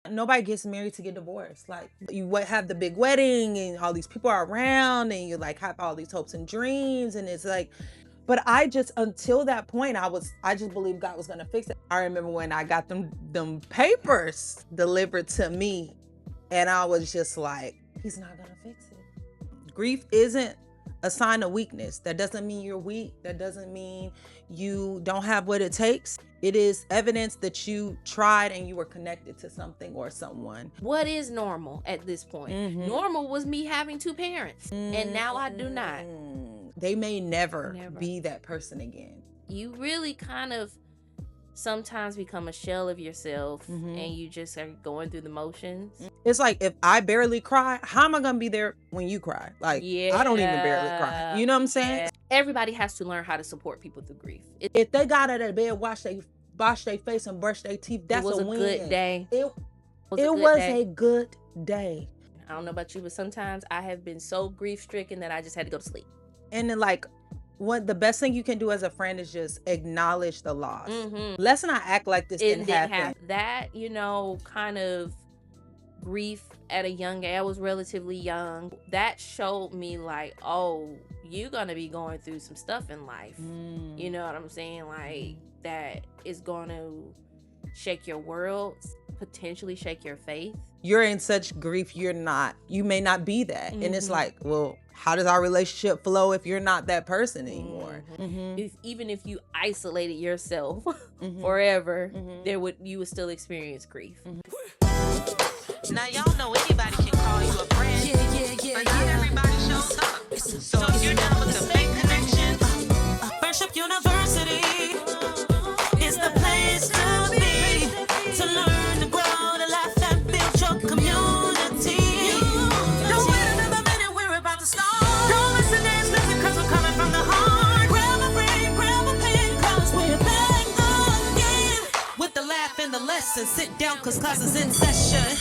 Nobody gets married to get divorced. Like you have the big wedding and all these people are around and you like have all these hopes and dreams and it's like, but I just until that point I just believed God was gonna fix it. I remember when I got them papers delivered to me and I was just like, he's not gonna fix it. Grief isn't a sign of weakness. That doesn't mean you're weak. That doesn't mean you don't have what it takes. It is evidence that you tried and you were connected to something or someone. What is normal at this point? Normal was me having two parents, and now I do not. They may never be that person again. You really kind of sometimes become a shell of yourself and you just are going through the motions. It's like if I barely cry, how am I gonna be there when you cry? Like, I don't even barely cry. You know what I'm saying? Everybody has to learn how to support people through grief. If they got out of bed, wash their face and brush their teeth, that's a win. Good day. It was a good day. I don't know about you, but sometimes I have been so grief stricken that I just had to go to sleep. And then like the best thing you can do as a friend is just acknowledge the loss. Let's not act like this didn't happen. That, kind of grief at a young age. I was relatively young. That showed me like, oh, you're gonna be going through some stuff in life. You know what I'm saying? Like that is gonna shake your world, potentially shake your faith. You're in such grief, you may not be that. And it's like, well, how does our relationship flow if you're not that person anymore? Even if you isolated yourself forever, you would still experience grief. Now y'all know anybody can call you a friend, but not everybody shows up. So if you're down with the fake connection, Friendship University is the place to be, to learn, to grow, to laugh and build your community. Don't wait another minute, we're about to start. Don't listen, cause we're coming from the heart. Grab a break, grab a pen, cause we're back again. With the laugh and the lesson, sit down cause class is in session.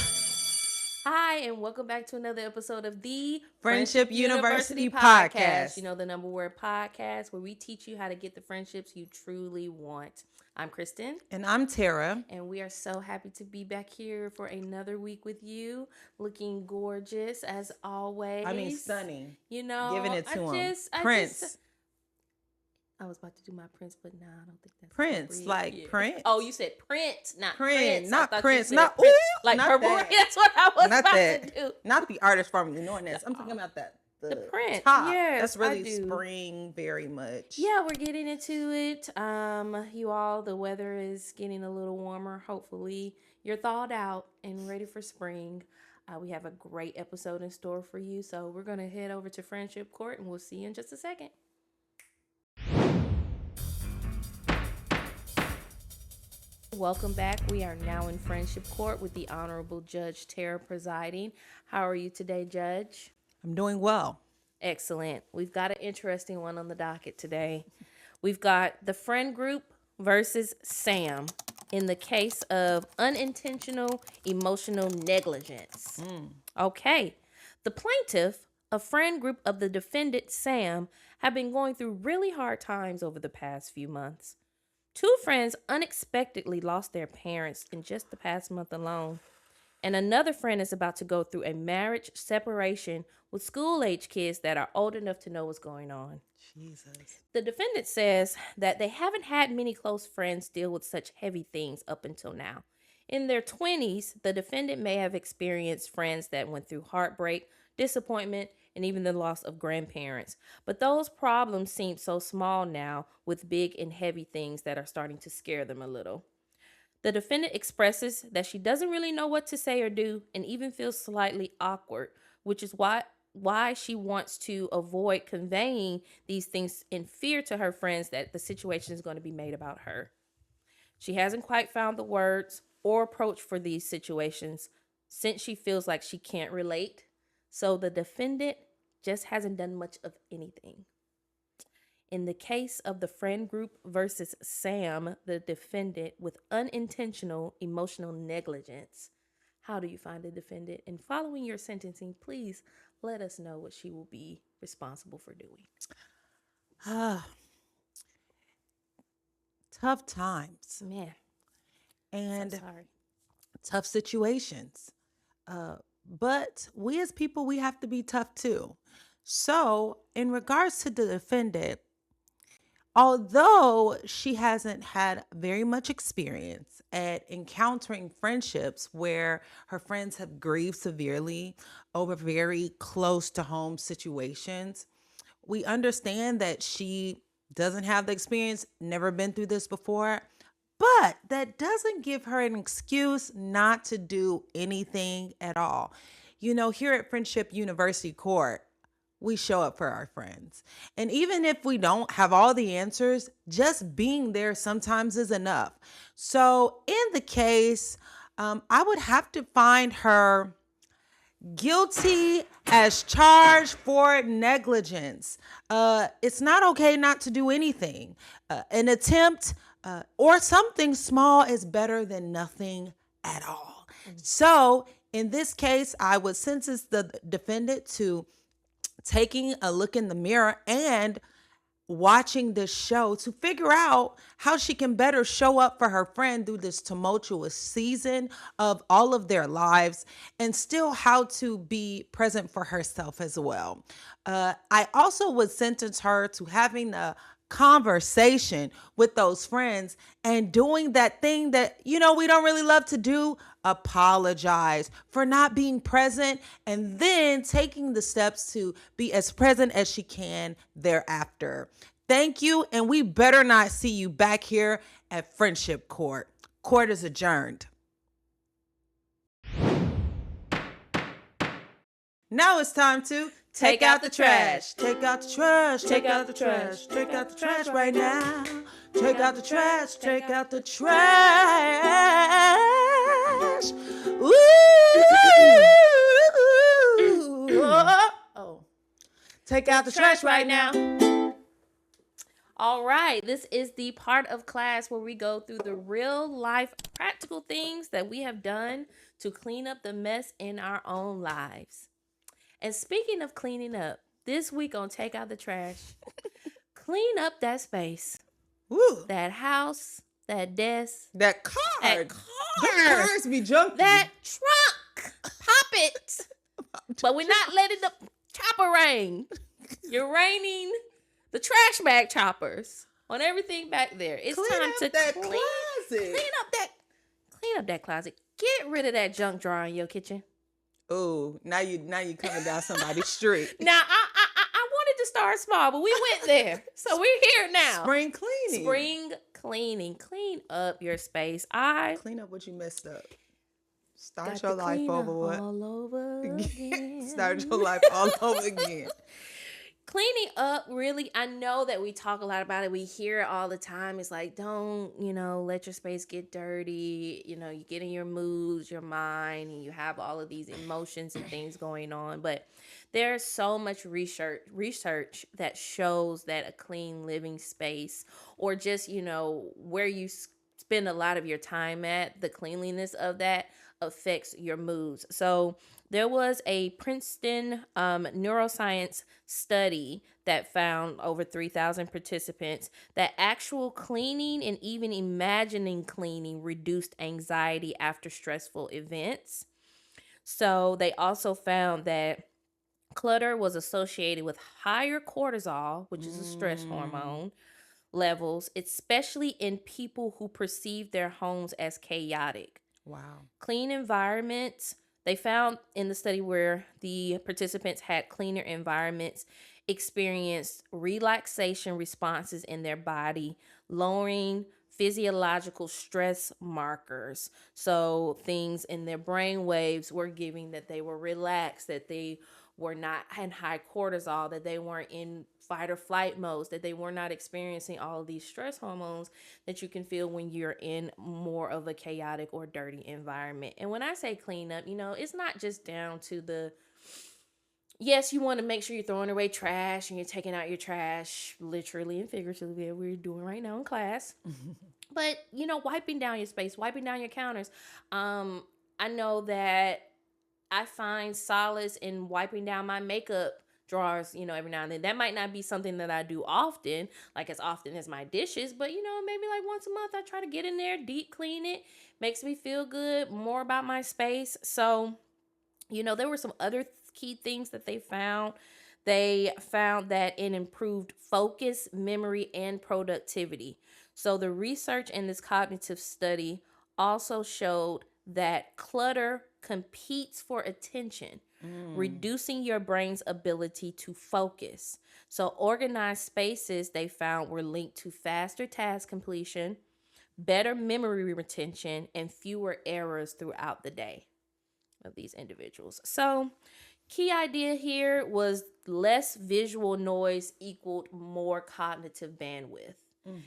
Hi, and welcome back to another episode of the Friendship University Podcast. You know, the number one podcast where we teach you how to get the friendships you truly want. I'm Kristen. And I'm Tara. And we are so happy to be back here for another week with you. Looking gorgeous as always. I mean, stunning. You know, giving it to him. Prince. I was about to do my Prince, but nah, I don't think that's Prince, like Prince. Oh, you said Prince, not Prince. Not Prince. Not Prince. Like not her that. boy. That's what I was not about that. to do. Not the artist formerly known as. I'm talking about that. The Prince. Top. Yes, that's really I do. spring very much. Yeah, we're getting into it. You all, the weather is getting a little warmer. Hopefully, you're thawed out and ready for spring. We have a great episode in store for you. So we're going to head over to Friendship Court and we'll see you in just a second. Welcome back. We are now in Friendship Court with the Honorable Judge Tara presiding. How are you today, Judge? I'm doing well. Excellent. We've got an interesting one on the docket today. We've got the friend group versus Sam in the case of unintentional emotional negligence. Okay. The plaintiff, a friend group of the defendant, Sam, have been going through really hard times over the past few months. Two friends unexpectedly lost their parents in just the past month alone. And another friend is about to go through a marriage separation with school-age kids that are old enough to know what's going on. Jesus. The defendant says that they haven't had many close friends deal with such heavy things up until now. In their 20s, the defendant may have experienced friends that went through heartbreak, disappointment, and even the loss of grandparents. But those problems seem so small now with big and heavy things that are starting to scare them a little. The defendant expresses that she doesn't really know what to say or do and even feels slightly awkward, which is why she wants to avoid conveying these things in fear to her friends that the situation is going to be made about her. She hasn't quite found the words or approach for these situations since she feels like she can't relate. So the defendant just hasn't done much of anything. In the case of the friend group versus Sam, the defendant with unintentional emotional negligence, how do you find the defendant? And following your sentencing, please let us know what she will be responsible for doing. Tough times. Man. And so sorry. tough situations. But we as people, we have to be tough too. So, in regards to the defendant, although she hasn't had very much experience at encountering friendships where her friends have grieved severely over very close to home situations, we understand that she doesn't have the experience, never been through this before, but that doesn't give her an excuse not to do anything at all. You know, here at Friendship University Court, we show up for our friends. And even if we don't have all the answers, just being there sometimes is enough. So, in the case, I would have to find her guilty as charged for negligence. It's not okay not to do anything. An attempt or something small is better than nothing at all. So, in this case, I would sentence the defendant to taking a look in the mirror and watching this show to figure out how she can better show up for her friend through this tumultuous season of all of their lives, and still how to be present for herself as well. I also would sentence her to having a conversation with those friends and doing that thing that, you know, we don't really love to do, apologize for not being present, and then taking the steps to be as present as she can thereafter. Thank you, and we better not see you back here at Friendship Court. Court is adjourned. Now it's time to Take out the trash. Take out the trash. Take out the trash. Take out the trash right now. Take out the trash. Take out the trash. Ooh. Oh. Take out the trash right now. All right, this is the part of class where we go through the real life practical things that we have done to clean up the mess in our own lives. And speaking of cleaning up, this week on Take Out the Trash, clean up that space, Woo. that house, that desk, That car. that Them car, cars be junky. that trunk. Pop it. But we're not letting the chopper rain. You're raining the trash bag choppers on everything back there. It's Clean time up to that clean closet. up that closet. Get rid of that junk drawer in your kitchen. Oh, now you coming down somebody's street. Now I wanted to start small, but we went there. So we're here now. Spring cleaning. Spring cleaning. Clean up your space. Clean up what you messed up. Start Got your to life clean over up what? all over again. Start your life all over again. Cleaning up, really, I know that we talk a lot about it. We hear it all the time. It's like, don't, let your space get dirty. You get in your moods, your mind, and you have all of these emotions and things going on. But there's so much research that shows that a clean living space, or just, where you spend a lot of your time at, the cleanliness of that affects your moods. So there was a Princeton neuroscience study that found over 3,000 participants that actual cleaning and even imagining cleaning reduced anxiety after stressful events. So they also found that clutter was associated with higher cortisol, which is a stress hormone, levels, especially in people who perceive their homes as chaotic. Wow. Clean environments, they found in the study where the participants had cleaner environments, experienced relaxation responses in their body, lowering physiological stress markers. So things in their brain waves were giving that they were relaxed, that they were not in high cortisol, that they weren't in fight or flight modes, that they were not experiencing all of these stress hormones that you can feel when you're in more of a chaotic or dirty environment. And when I say clean up, it's not just down to yes, you want to make sure you're throwing away trash and you're taking out your trash, literally and figuratively, that we're doing right now in class. But, wiping down your space, wiping down your counters. I know that I find solace in wiping down my makeup drawers, every now and then. That might not be something that I do often, like as often as my dishes, but maybe like once a month I try to get in there, deep clean it. Makes me feel good, more about my space. So, there were some other key things that they found. They found that it improved focus, memory, and productivity. So the research in this cognitive study also showed that clutter competes for attention, Mm. reducing your brain's ability to focus. So organized spaces they found were linked to faster task completion, better memory retention, and fewer errors throughout the day of these individuals. So, key idea here was less visual noise equaled more cognitive bandwidth.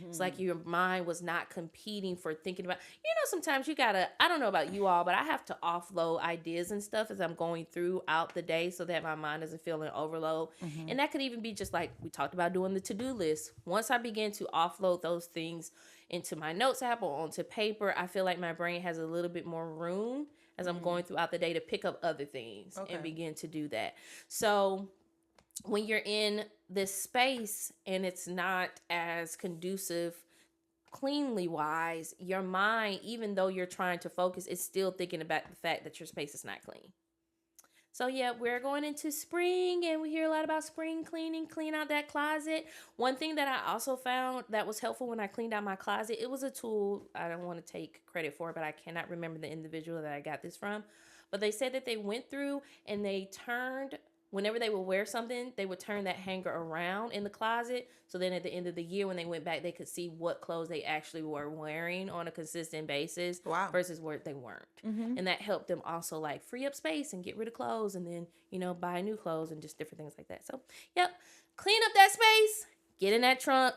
It's like Mm-hmm. your mind was not competing for thinking about, sometimes you gotta, I don't know about you all, but I have to offload ideas and stuff as I'm going throughout the day so that my mind doesn't feel in overload. Mm-hmm. And that could even be just like we talked about doing the to do list. Once I begin to offload those things into my notes app or onto paper, I feel like my brain has a little bit more room as I'm Mm. going throughout the day to pick up other things and Okay. begin to do that. So when you're in this space and it's not as conducive cleanly wise, your mind, even though you're trying to focus, is still thinking about the fact that your space is not clean. So yeah, we're going into spring and we hear a lot about spring cleaning, clean out that closet. One thing that I also found that was helpful when I cleaned out my closet, it was a tool. I don't want to take credit for it, but I cannot remember the individual that I got this from. But they said that they went through and they turned, whenever they would wear something, they would turn that hanger around in the closet. So then at the end of the year, when they went back, they could see what clothes they actually were wearing on a consistent basis Wow. versus what they weren't. Mm-hmm. And that helped them also like free up space and get rid of clothes and then, buy new clothes and just different things like that. So, yep, clean up that space, get in that trunk,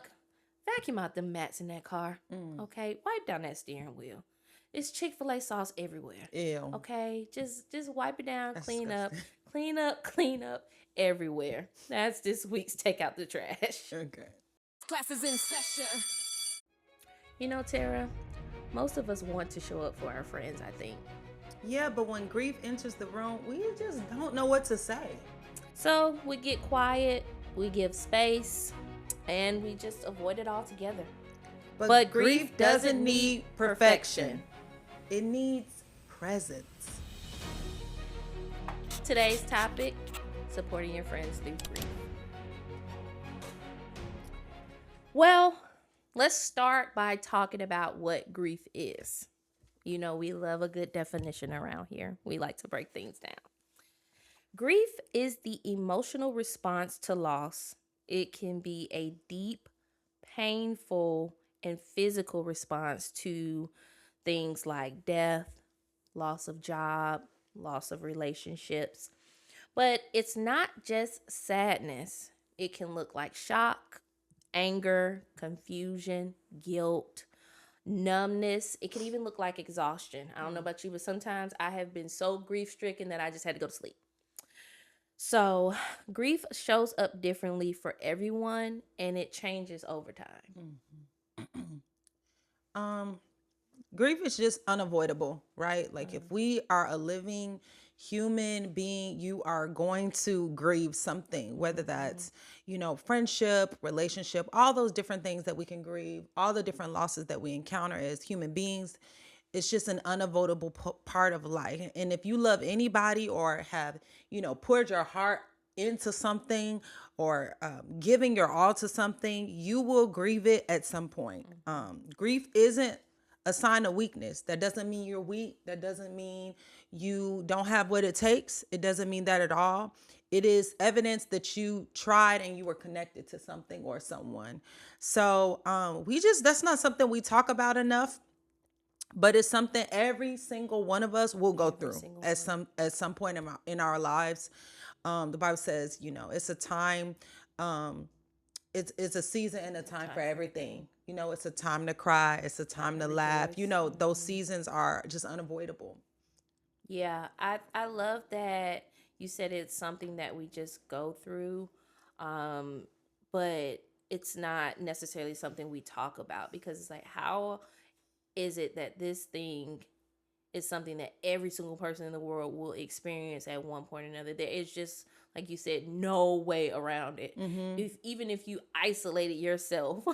vacuum out the mats in that car. Mm. Okay, wipe down that steering wheel. It's Chick-fil-A sauce everywhere. Ew. Okay, just wipe it down, That's clean up, disgusting. clean up, clean up everywhere. That's this week's take out the trash. Okay. Classes in session. Tara, most of us want to show up for our friends, I think. Yeah, but when grief enters the room, we just don't know what to say. So we get quiet, we give space, and we just avoid it altogether. But grief doesn't need perfection. It needs presence. Today's topic, supporting your friends through grief. Well, let's start by talking about what grief is. We love a good definition around here. We like to break things down. Grief is the emotional response to loss. It can be a deep, painful, and physical response to things like death, loss of job, loss of relationships. But it's not just sadness. It can look like shock, anger, confusion, guilt, numbness. It can even look like exhaustion. I don't know about you, but sometimes I have been so grief stricken that I just had to go to sleep. So, grief shows up differently for everyone and it changes over time. um Grief is just unavoidable, right? Like if we are a living human being, you are going to grieve something, whether that's, friendship, relationship, all those different things that we can grieve, all the different losses that we encounter as human beings. It's just an unavoidable part of life. And if you love anybody or have, poured your heart into something or giving your all to something, you will grieve it at some point. Grief isn't a sign of weakness. That doesn't mean you're weak. That doesn't mean you don't have what it takes. It doesn't mean that at all. It is evidence that you tried and you were connected to something or someone. So that's not something we talk about enough, but it's something every single one of us will go Every through single at one. some point in our lives. The Bible says, it's a time, it's a season and a time for everything. It's a time to cry, it's a time to laugh. Rejoice. Those seasons are just unavoidable. Yeah, I love that you said it's something that we just go through, um, but it's not necessarily something we talk about because it's like, how is it that this thing is something that every single person in the world will experience at one point or another. There is just, like you said, no way around it. Even if you isolated yourself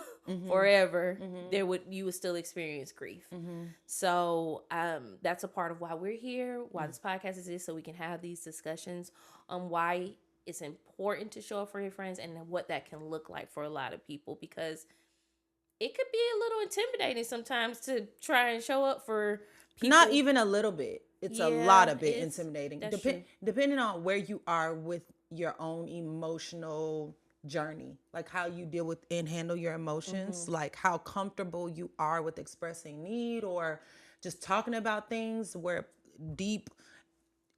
forever, you would still experience grief. So that's a part of why we're here, why this podcast is, so we can have these discussions on why it's important to show up for your friends and what that can look like for a lot of people, because it could be a little intimidating sometimes to try and show up for people. Not even a little bit. It's a lot of it it's intimidating. that's true. Depending on where you are with your own emotional journey, like how you deal with and handle your emotions, like how comfortable you are with expressing need or just talking about things where deep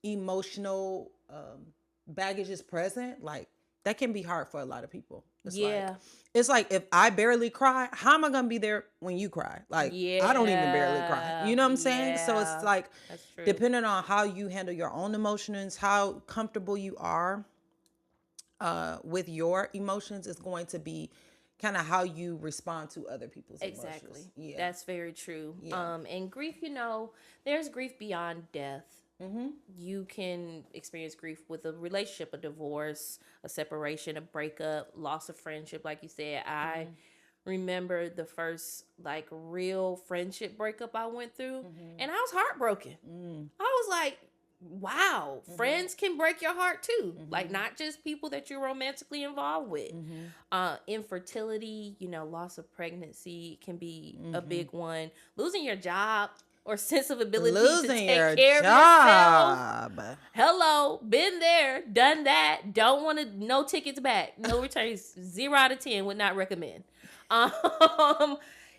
emotional baggage is present. Like that can be hard for a lot of people. It's like if I barely cry, how am I gonna be there when you cry? Like I don't even barely cry. You know what I'm saying? So it's like That's true. depending on how you handle your own emotions, how comfortable you are with your emotions is going to be kind of how you respond to other people's Exactly. emotions. Yeah. That's very true. And grief, there's grief beyond death. You can experience grief with a relationship, a divorce, a separation, a breakup, loss of friendship. Like you said, I remember the first like real friendship breakup I went through, and I was heartbroken. I was like, wow, friends can break your heart too. Like not just people that you're romantically involved with. Infertility, loss of pregnancy can be a big one. Losing your job or sense of ability to take care of yourself. Hello, been there, done that. Don't want to, no tickets back, no returns. 0 out of 10 would not recommend.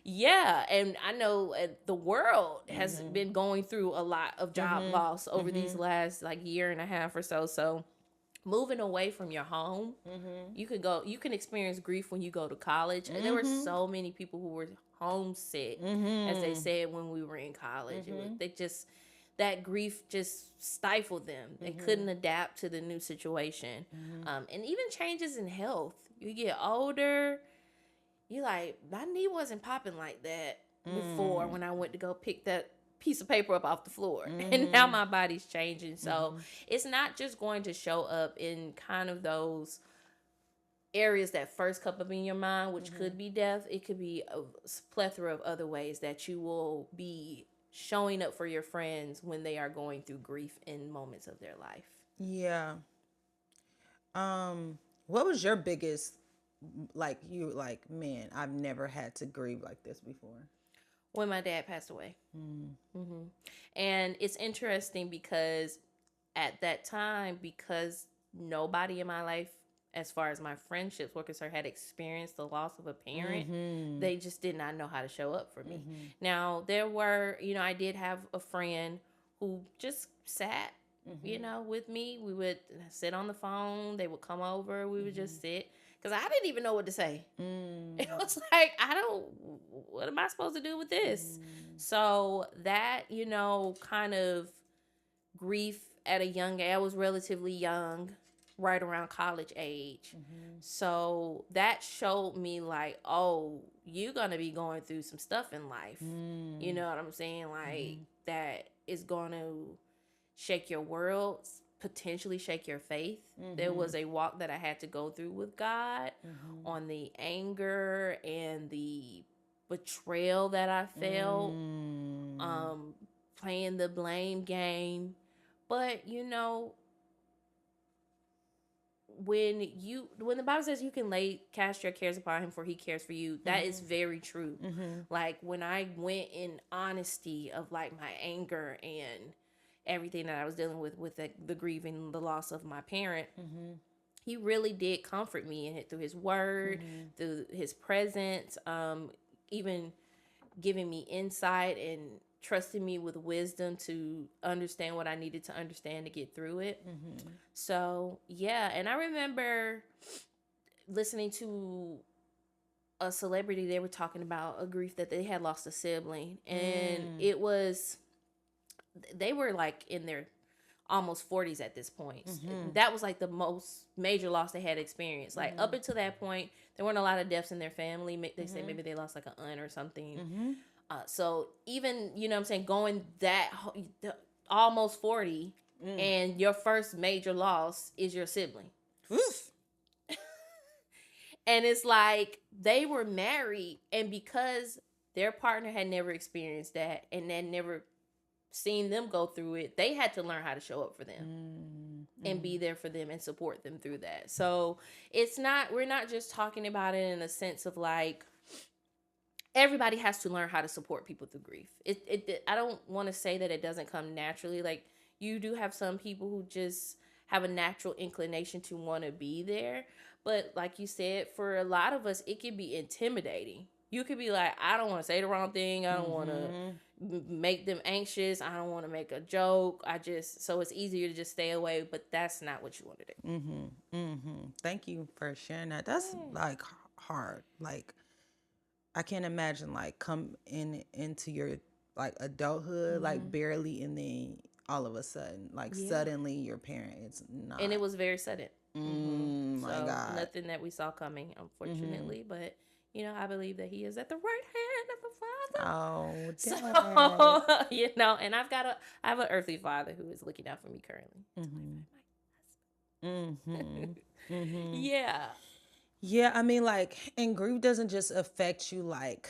Yeah, and I know the world has been going through a lot of job loss over these last like year and a half or so. So moving away from your home, you can experience grief when you go to college. And there were so many people who were homesick, as they said, when we were in college. That grief just stifled them. They couldn't adapt to the new situation. And even changes in health. You get older, you're like, my knee wasn't popping like that before when I went to go pick that piece of paper up off the floor. And now my body's changing. So it's not just going to show up in kind of those areas that first come up in your mind, which could be death. It could be a plethora of other ways that you will be showing up for your friends when they are going through grief in moments of their life. Yeah. What was your biggest, like, man, I've never had to grieve like this before? When my dad passed away. And it's interesting because at that time, because nobody in my life, as far as my friendships were concerned, had experienced the loss of a parent, they just did not know how to show up for me. Now, there were, I did have a friend who just sat, with me. We would sit on the phone. They would come over. We would just sit. Because I didn't even know what to say. It was like, what am I supposed to do with this? So that, kind of grief at a young age, I was relatively young, right around college age. So that showed me like, oh, you're going to be going through some stuff in life. You know what I'm saying? Like that is going to shake your world, potentially shake your faith. There was a walk that I had to go through with God on the anger and the betrayal that I felt, playing the blame game. But when the Bible says you can cast your cares upon him for he cares for you, that is very true. Like when I went in honesty of like my anger and everything that I was dealing with the grieving, the loss of my parent, he really did comfort me in it through his word, through his presence, even giving me insight and trusting me with wisdom to understand what I needed to understand to get through it. So, yeah. And I remember listening to a celebrity, they were talking about a grief that they had lost a sibling. And they were like in their almost 40s at this point. That was like the most major loss they had experienced. Like up until that point, there weren't a lot of deaths in their family. They say maybe they lost like an aunt or something. So even, what I'm saying, going almost 40, and your first major loss is your sibling. Oof. And it's like they were married, and because their partner had never experienced that and then never seen them go through it, they had to learn how to show up for them and be there for them and support them through that. So we're not just talking about it in a sense of like everybody has to learn how to support people through grief. I don't want to say that it doesn't come naturally. Like, you do have some people who just have a natural inclination to want to be there, but like you said, for a lot of us, it can be intimidating. You could be like, I don't want to say the wrong thing. I don't want to make them anxious. I don't want to make a joke. So it's easier to just stay away, but that's not what you want to do. Thank you for sharing that. That's like hard. Like, I can't imagine like into your like adulthood, like barely, and then all of a sudden, like suddenly your parent is not. And it was very sudden. My So God. nothing that we saw coming, unfortunately. But I believe that he is at the right hand of the Father. Oh, Dad. So, and I have an earthly father who is looking out for me currently. Yeah. Yeah, I mean, like, and grief doesn't just affect you, like,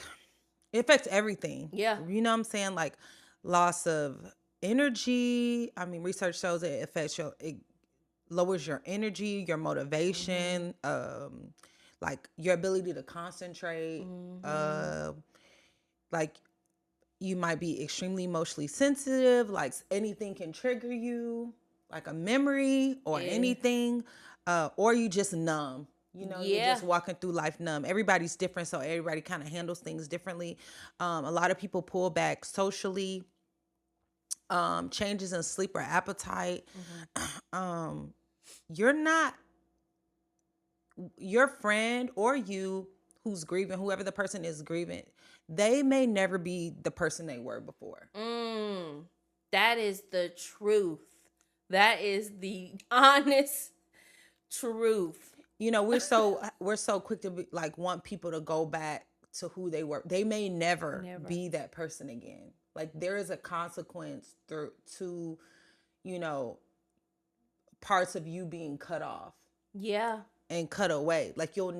it affects everything. Yeah. You know what I'm saying? Like, loss of energy. I mean, research shows it lowers your energy, your motivation, like your ability to concentrate. Like, you might be extremely emotionally sensitive. Like, anything can trigger you, like a memory or anything, or you just numb. You're just walking through life numb. Everybody's different, so everybody kind of handles things differently. A lot of people pull back socially. Changes in sleep or appetite. You're not your friend or you who's grieving, whoever the person is grieving, they may never be the person they were before. That is the truth. That is the honest truth. We're so quick to be, like, want people to go back to who they were. They may never be that person again. Like, there is a consequence to parts of you being cut off. Yeah. And cut away. Like, you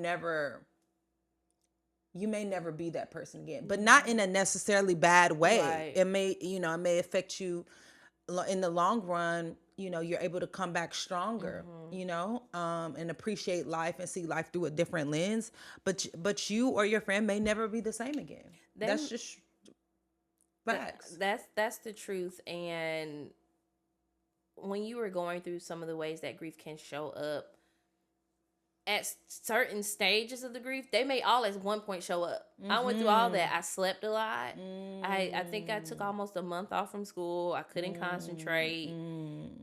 may never be that person again, but not in a necessarily bad way. Right. It may affect you in the long run. You're able to come back stronger, and appreciate life and see life through a different lens. But you or your friend may never be the same again. That's just facts. That's the truth. And when you were going through some of the ways that grief can show up, at certain stages of the grief, they may all at one point show up. I went through all that. I slept a lot. I think I took almost a month off from school. I couldn't concentrate.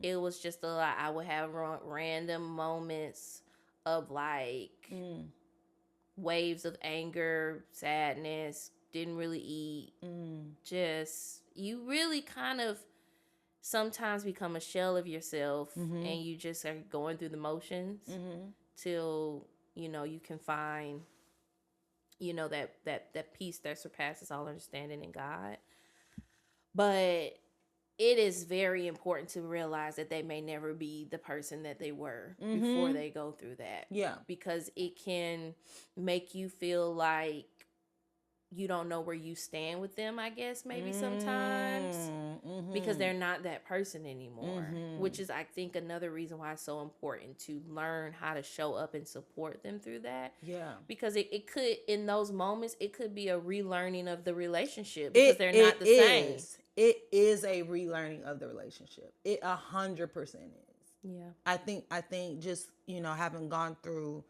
It was just a lot. I would have random moments of like waves of anger, sadness, didn't really eat. Just, you really kind of sometimes become a shell of yourself, and you just are going through the motions. Till you can find that peace that surpasses all understanding in God. But it is very important to realize that they may never be the person that they were before they go through that. Yeah. Because it can make you feel like you don't know where you stand with them, I guess, maybe sometimes, because they're not that person anymore, which is, I think, another reason why it's so important to learn how to show up and support them through that. Yeah. Because it could, in those moments, it could be a relearning of the relationship, because they're not the same. It is a relearning of the relationship. It 100% is. Yeah. I think just, having gone through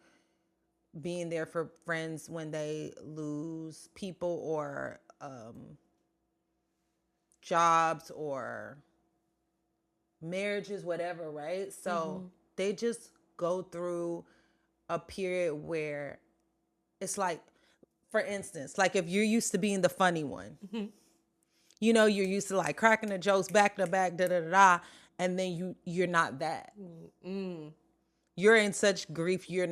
being there for friends when they lose people or jobs or marriages, whatever, right? So they just go through a period where it's like, for instance, like if you're used to being the funny one, you're used to like cracking the jokes back to back, da da da da, and then you're not that. you're in such grief, you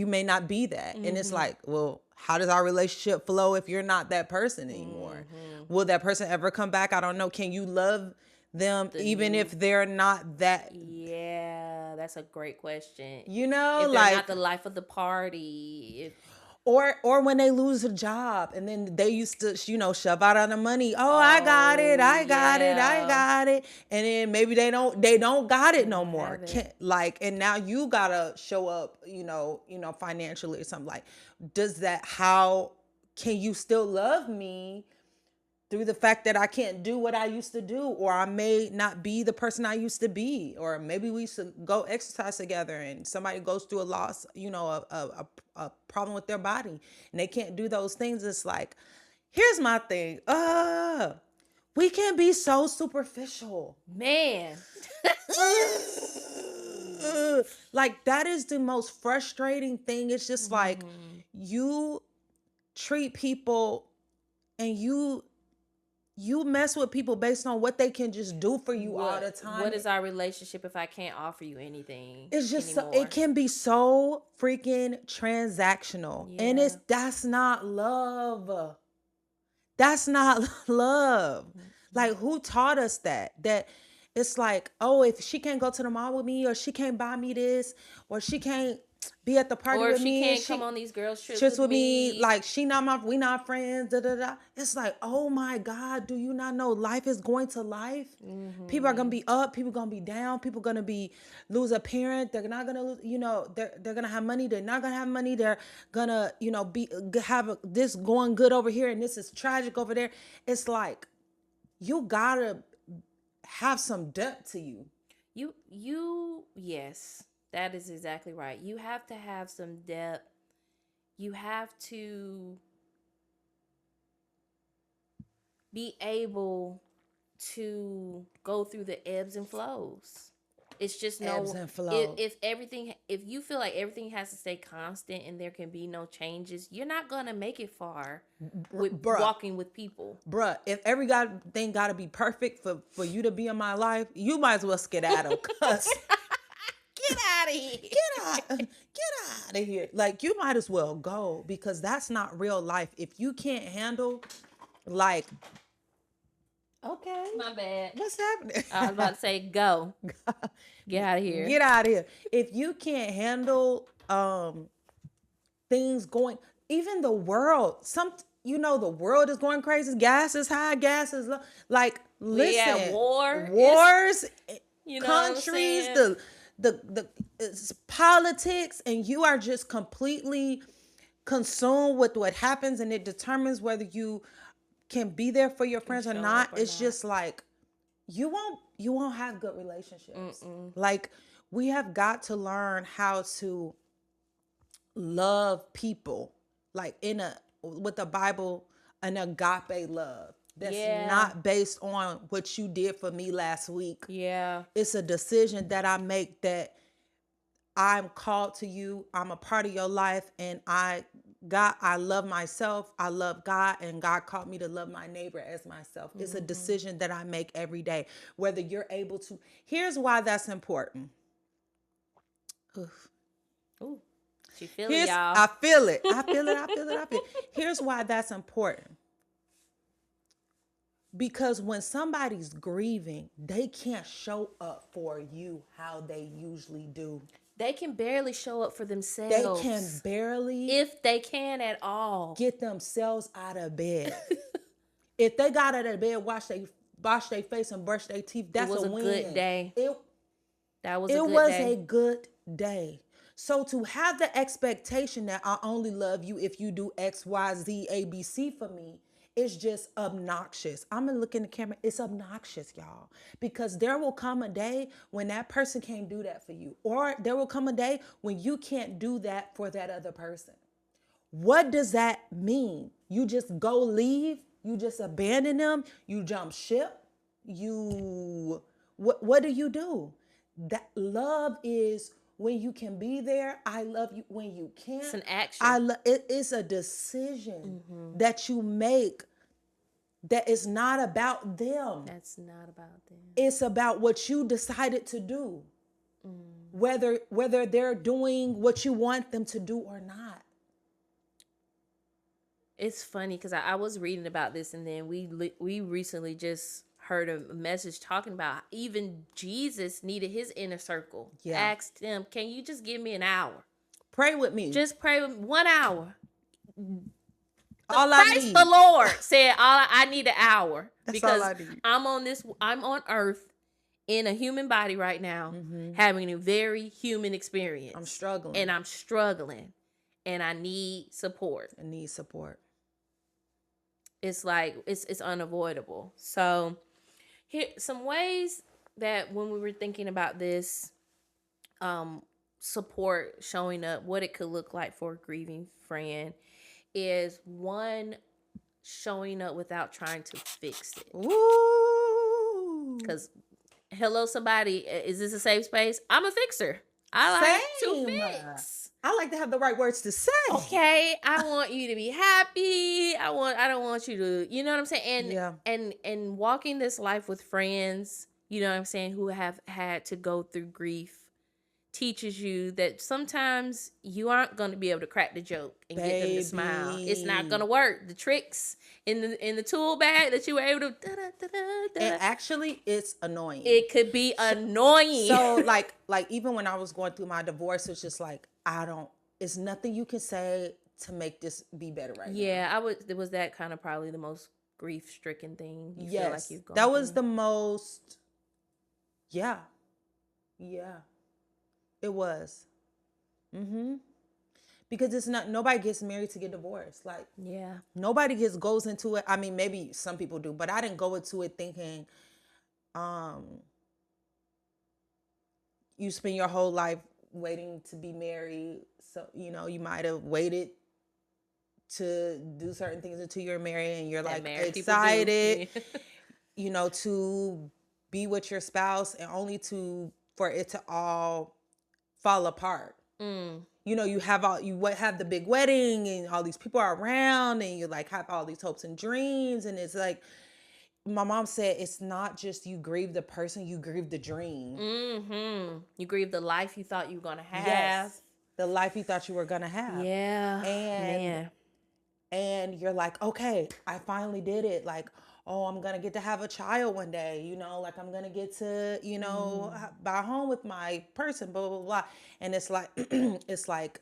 may not be that. And it's like, well, how does our relationship flow if you're not that person anymore? Will that person ever come back? I don't know. Can you love them even if they're not that? Yeah, that's a great question. You know, If they're like, not the life of the party, if or when they lose a job and then they used to, shove out on the money. Oh, I got it, I got it, I yeah. got it. And then maybe they don't got it no don't more. have it. And now you gotta show up, financially or something. Like, how can you still love me through the fact that I can't do what I used to do, or I may not be the person I used to be, or maybe we should go exercise together and somebody goes through a loss, a problem with their body and they can't do those things. It's like, here's my thing. We can be so superficial. Man. Like, that is the most frustrating thing. It's just like, you treat people and you mess with people based on what they can just do for you all the time. What is our relationship if I can't offer you anything? It's just anymore? it can be so freaking transactional. And that's not love. That's not love. Like, who taught us that? That it's like, oh, if she can't go to the mall with me, or she can't buy me this, or she can't be at the party or with if she me, can't come on these girls trips with me, like, we not friends, da da da. It's like, oh my God, do you not know life is going to life? People are gonna be up, people gonna be down, people gonna be lose a parent, they're not gonna lose, they're gonna have money, they're not gonna have money, they're gonna, have this going good over here and this is tragic over there. It's like, you gotta have some depth to you. Yes, that is exactly right. You have to have some depth. You have to be able to go through the ebbs and flows. It's just Ebbs and flow. If you feel like everything has to stay constant and there can be no changes, you're not gonna make it far with walking with people. Bruh, if every thing gotta be perfect for you to be in my life, you might as well skedaddle. Cause Get out of here. Get out of here. Like, you might as well go, because that's not real life. If you can't handle, like, okay, My bad. what's happening? I was about to say go. Get out of here. Get out of here. If you can't handle things going, even the world, the world is going crazy. Gas is high, gas is low. Like, listen, wars, countries, the politics, and you are just completely consumed with what happens, and it determines whether you can be there for your friends or not. It's just like, you won't have good relationships. Like, we have got to learn how to love people, like, with the Bible, an agape love that's not based on what you did for me last week. Yeah. It's a decision that I make, that I'm called to you, I'm a part of your life, and I love myself, I love God, and God called me to love my neighbor as myself. It's a decision that I make every day, whether you're able to. Here's why that's important. Ooh, she feel it, y'all. I feel it. Here's why that's important. Because when somebody's grieving, they can't show up for you how they usually do. They can barely show up for themselves. They can barely, if they can at all, get themselves out of bed. If they got out of bed, wash their face and brush their teeth, that's a win. Good day. It was a good day. So to have the expectation that I only love you if you do X, Y, Z, A, B, C for me, it's just obnoxious. I'm gonna look in the camera. It's obnoxious, y'all. Because there will come a day when that person can't do that for you. Or there will come a day when you can't do that for that other person. What does that mean? You just go leave? You just abandon them? You jump ship? What do you do? That love is when you can be there. I love you when you can't. It's an action. It's a decision that you make, that is not about them. That's not about them. It's about what you decided to do. whether they're doing what you want them to do or not. It's funny because I was reading about this, and then we recently just heard a message talking about even Jesus needed his inner circle. Yeah. Asked him, "Can you just give me an hour? Pray with me. Just pray with me 1 hour." All I Christ need. the Lord said, I need an hour That's because all I need. I'm on earth in a human body right now, having a very human experience. I'm struggling. And I need support. I need support. It's like it's unavoidable. So here some ways that when we were thinking about this support showing up, what it could look like for a grieving friend is one, showing up without trying to fix it. Ooh. Because hello somebody, is this a safe space? I'm a fixer. I like to fix. I like to have the right words to say. Okay, I want you to be happy. I don't want you to, you know what I'm saying? And walking this life with friends, you know what I'm saying, who have had to go through grief teaches you that sometimes you aren't going to be able to crack the joke and get them to smile. It's not going to work. The tricks in the tool bag that you were able to and actually it's annoying. It could be annoying. So like even when I was going through my divorce, it's just like it's nothing you can say to make this be better right now. Yeah, was that kind of probably the most grief-stricken thing you feel like you've gone that through? was the most. Yeah. It was. Because it's not, nobody gets married to get divorced. Like, yeah, nobody goes into it. I mean, maybe some people do, but I didn't go into it thinking, you spend your whole life waiting to be married. So, you might have waited to do certain things until you're married and you're like excited, to be with your spouse and only for it to all fall apart. You have the big wedding and all these people are around and you like have all these hopes and dreams, and it's like my mom said, it's not just you grieve the person, you grieve the dream. You grieve the life you thought you were gonna have. Yes, the life you thought you were gonna have. Yeah, and you're like, okay, I finally did it. Like, oh, I'm gonna get to have a child one day, like I'm gonna get to, buy a home with my person, blah, blah, blah. And it's like, it's like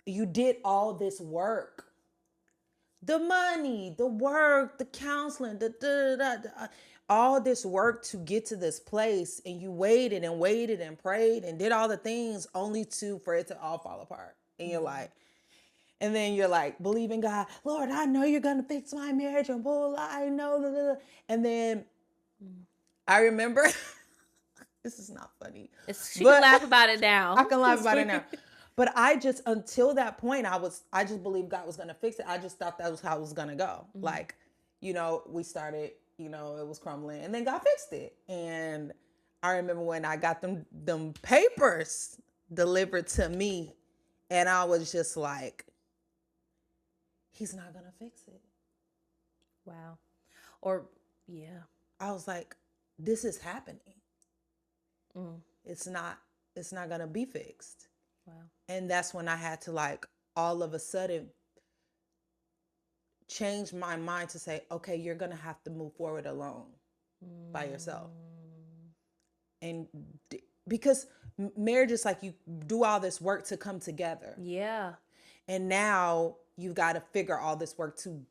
you did all this work. The money, the work, the counseling, all this work to get to this place, and you waited and waited and prayed and did all the things only for it to all fall apart. And you're like, and then you're like, believe in God. Lord, I know you're going to fix my marriage and blah, blah, I know. Blah, blah. And then I remember, this is not funny. She can laugh about it now. I can laugh about it now. But until that point, I just believed God was going to fix it. I just thought that was how it was going to go. Like, we started, it was crumbling, and then God fixed it. And I remember when I got them papers delivered to me, and I was just like, He's not going to fix it. Wow. Or, yeah. I was like, this is happening. It's not going to be fixed. Wow. And that's when I had to, like, all of a sudden change my mind to say, okay, you're going to have to move forward alone by yourself. And because marriage is like you do all this work to come together. Yeah. And now you've got to figure all this work to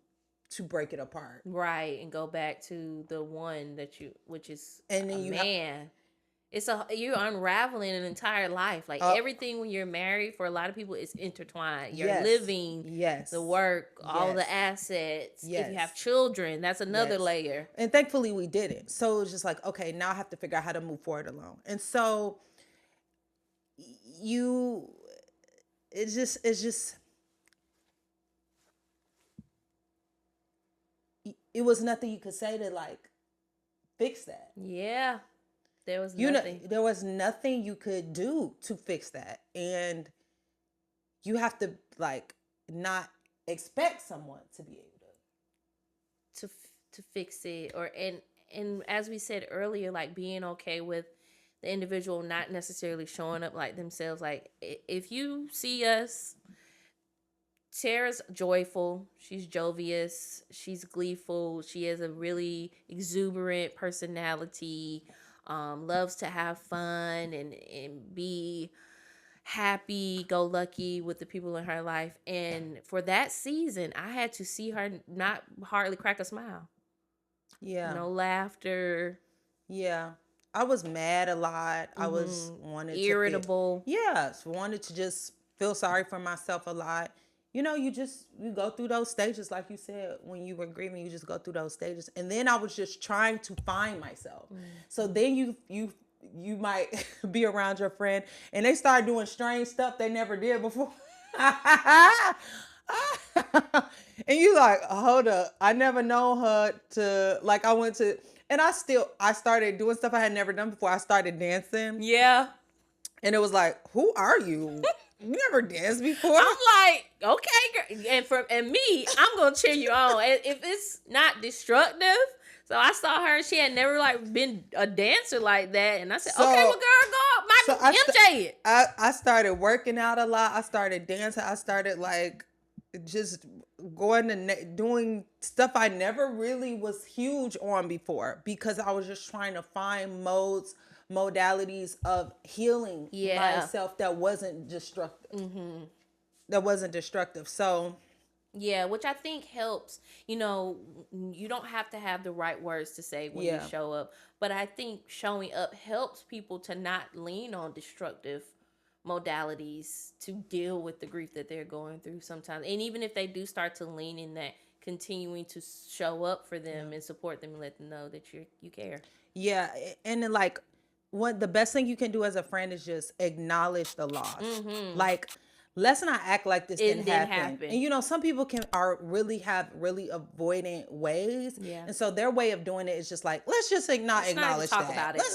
break it apart. Right. And go back to the one which is and then you're unraveling an entire life. Like everything when you're married, for a lot of people, is intertwined. You're living the work, all the assets. If you have children, that's another layer. And thankfully we did it. So it was just like, okay, now I have to figure out how to move forward alone. And so it's just it was nothing you could say to like fix that. Yeah. There was nothing. There was nothing you could do to fix that. And you have to like not expect someone to be able to fix it, and as we said earlier, like being okay with the individual not necessarily showing up like themselves. Like if you see us, Tara's joyful, she's jovious, she's gleeful, she has a really exuberant personality, loves to have fun and be happy go lucky with the people in her life. And for that season, I had to see her not hardly crack a smile. Yeah. No laughter. Yeah. I was mad a lot. I was Irritable. wanted to just feel sorry for myself a lot. You go through those stages, like you said, when you were grieving, you just go through those stages. And then I was just trying to find myself. So then you might be around your friend and they start doing strange stuff they never did before. And you like, hold up, I never known her to, like, I started doing stuff I had never done before. I started dancing. Yeah. And it was like, who are you? You never danced before. I'm like, okay, girl. And me, I'm gonna cheer you on. If it's not destructive. So I saw her, she had never like been a dancer like that. And I said, okay, well, girl, go up. MJ it. I started working out a lot. I started dancing. I started like just going to doing stuff I never really was huge on before, because I was just trying to find modalities of healing myself that wasn't destructive. That wasn't destructive. So yeah, which I think helps. You don't have to have the right words to say when you show up, but I think showing up helps people to not lean on destructive modalities to deal with the grief that they're going through sometimes. And even if they do start to lean in that, continuing to show up for them and support them and let them know that you care. Yeah, and then like the best thing you can do as a friend is just acknowledge the loss. Like, let's not act like this didn't happen. And some people have really avoidant ways. Yeah. And so their way of doing it is just like, let's just acknowledge that. Let's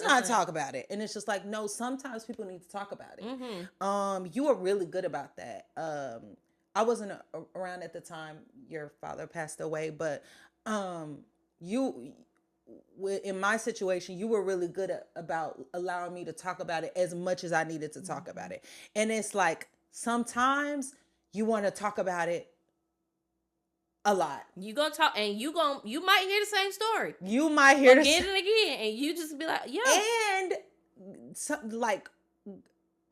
not talk about it. And it's just like, no, sometimes people need to talk about it. You were really good about that. I wasn't around at the time your father passed away, but in my situation, you were really good about allowing me to talk about it as much as I needed to talk about it. And it's like, sometimes you want to talk about it a lot. You gonna talk, and you might hear the same story. You might hear again and again, and you just be like, yo. And like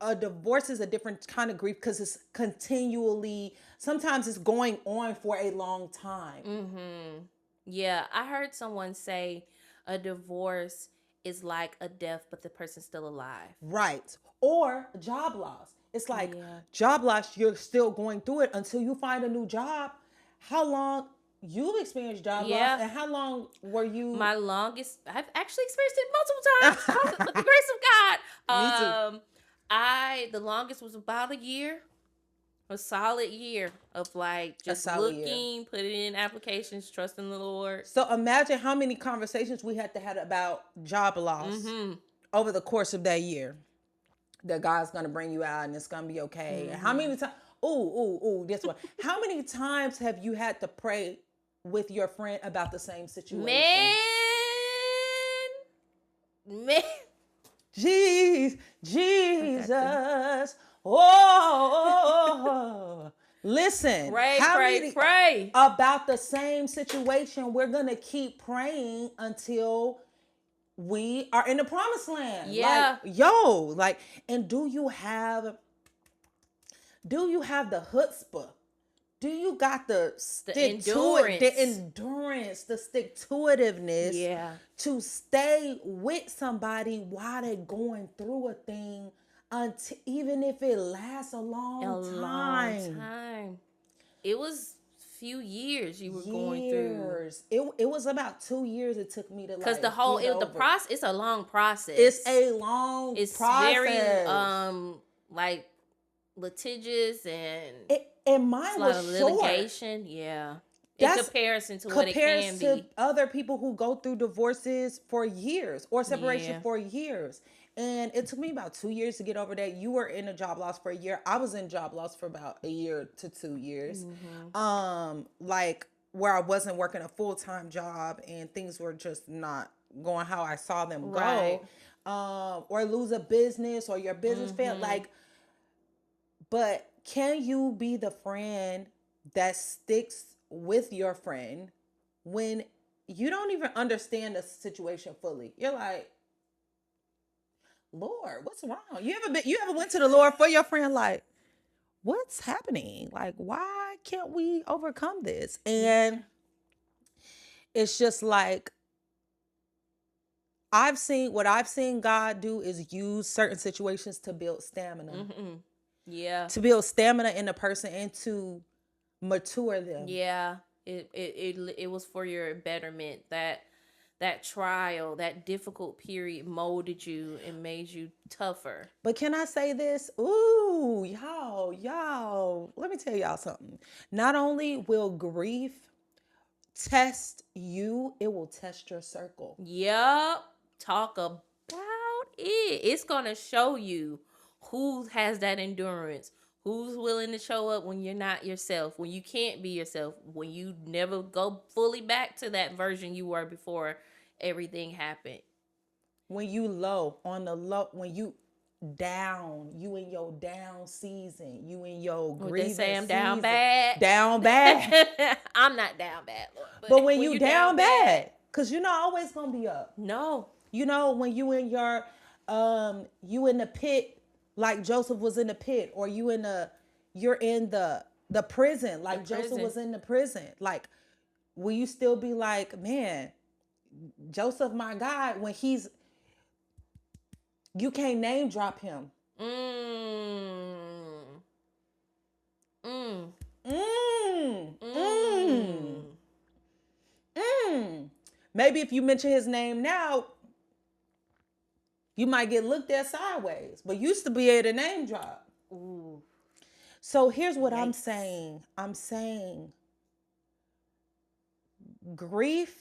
a divorce is a different kind of grief because it's continually. Sometimes it's going on for a long time. Yeah, I heard someone say a divorce is like a death, but the person's still alive. Right. Or job loss. It's like job loss, you're still going through it until you find a new job. How long you've experienced job loss, and how long were you? My longest, I've actually experienced it multiple times with the grace of God. Me too. The longest was about a year. A solid year of like just looking, putting in applications, trusting the Lord. So imagine how many conversations we had to have about job loss over the course of that year. That God's gonna bring you out and it's gonna be okay. And how many times? This one. How many times have you had to pray with your friend about the same situation? Man. Jesus. Listen. Pray about the same situation. We're gonna keep praying until we are in the promised land. Yeah. And do you have the chutzpah? Do you got the endurance, the stick-to-itiveness to stay with somebody while they're going through a thing, until, even if it lasts a long time? It was few years you were going through. It was about 2 years it took me to, because the process, it's a long process. It's a long process. It's very like litigious and mine was litigation. Yeah. In comparison to what it can be. To other people who go through divorces for years or separation for years. And it took me about 2 years to get over that. You were in a job loss for a year. I was in job loss for about a year to 2 years. Like where I wasn't working a full-time job and things were just not going how I saw them go. or lose a business or your business fail. Mm-hmm. Like, but can you be the friend that sticks with your friend when you don't even understand the situation fully? You're like, Lord, what's wrong? You ever went to the Lord for your friend, like, what's happening? Like, why can't we overcome this? And it's just like, I've seen God do is use certain situations to build stamina, Mm-hmm. Yeah. to build stamina in a person and to mature them. Yeah. It was for your betterment. That trial, that difficult period molded you and made you tougher. But can I say this? Ooh, y'all, let me tell y'all something. Not only will grief test you, it will test your circle. Yup. Talk about it. It's gonna show you who has that endurance, who's willing to show up when you're not yourself, when you can't be yourself, when you never go fully back to that version you were before everything happened. When you low, on the low, when you down, you in your down season, you in your Would they say grieving I'm down season, bad? down bad. I'm not down bad, Lord, But but when when you you down down bad, bad, cause you're not always gonna be up. no. You know, when you in your you in the pit, like Joseph was in the pit, or you're in the prison, The like Joseph prison. was in the prison. Like, will you still be like, man, Joseph, my God, when you can't name drop him. Mm. Mm. Mm, mm, Mm. mm. Maybe if you mention his name now, you might get looked at sideways, but used to be able to name drop. Ooh. So here's what I'm Yikes. saying. I'm saying grief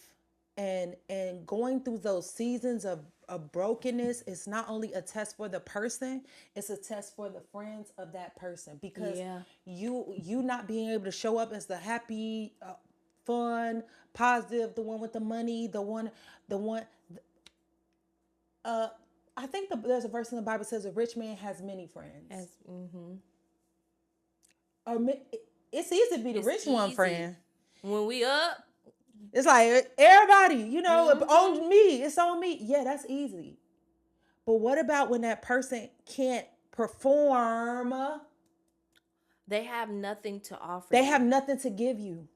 and going through those seasons of brokenness is not only a test for the person, it's a test for the friends of that person, because Yeah. you not being able to show up as the happy, fun, positive, the one with the money, the one uh I think there's a verse in the Bible that says a rich man has many friends. As mm-hmm. Or it's easy to be the It's rich one easy. friend. When we up, It's like everybody, mm-hmm. on me. It's on me. Yeah, that's easy. But what about when that person can't perform? They have nothing to offer They have you. nothing to give you.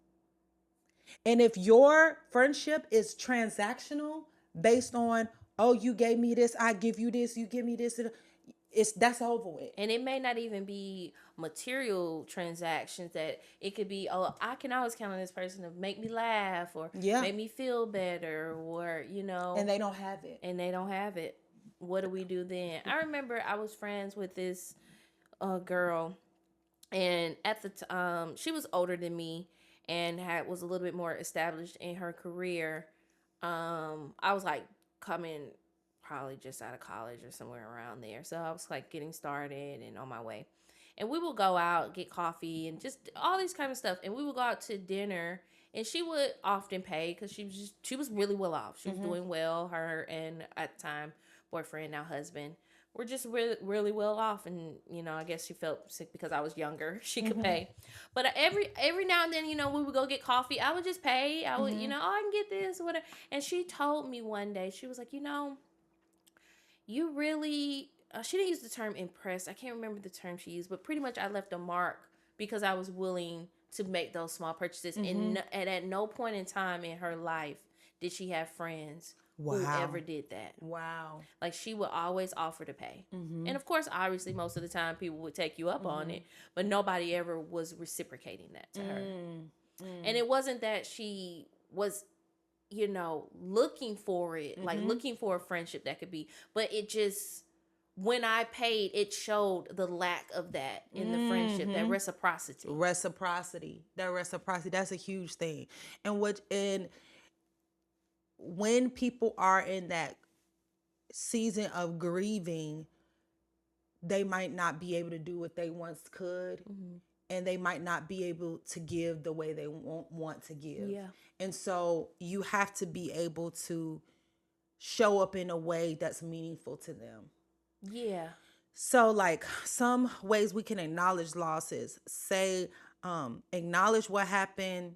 And if your friendship is transactional, based on, oh, you gave me this, I give you this, you give me this, that's over with. And it may not even be material transactions, that it could be, oh, I can always count on this person to make me laugh or Yeah. make me feel better, or, And they don't have it. and they don't have it. What do we do then? I remember I was friends with this girl, and at the she was older than me and was a little bit more established in her career. I was like coming probably just out of college or somewhere around there, so I was like getting started and on my way. And we would go out, get coffee and just all these kind of stuff, and we would go out to dinner, and she would often pay because she was really well off. She was doing well. Her and, at the time, boyfriend, now husband, were just really, really well off. And I guess she felt sick because I was younger. She could pay. But every now and then, we would go get coffee. I would just pay. I would, oh, I can get this, whatever. And she told me one day, she was like, you really, she didn't use the term impressed. I can't remember the term she used, but pretty much I left a mark because I was willing to make those small purchases. And at no point in time in her life did she have friends who Wow. ever did that. Wow. Like, she would always offer to pay. And of course, obviously, most of the time people would take you up on it, but nobody ever was reciprocating that to her. And it wasn't that she was, looking for it, like looking for a friendship that could be, but it just, when I paid, it showed the lack of that in the friendship, that reciprocity. That reciprocity, that's a huge thing. And when people are in that season of grieving, they might not be able to do what they once could, and they might not be able to give the way they want to give. Yeah. And so you have to be able to show up in a way that's meaningful to them. Yeah. So, like, some ways we can acknowledge losses, say, acknowledge what happened,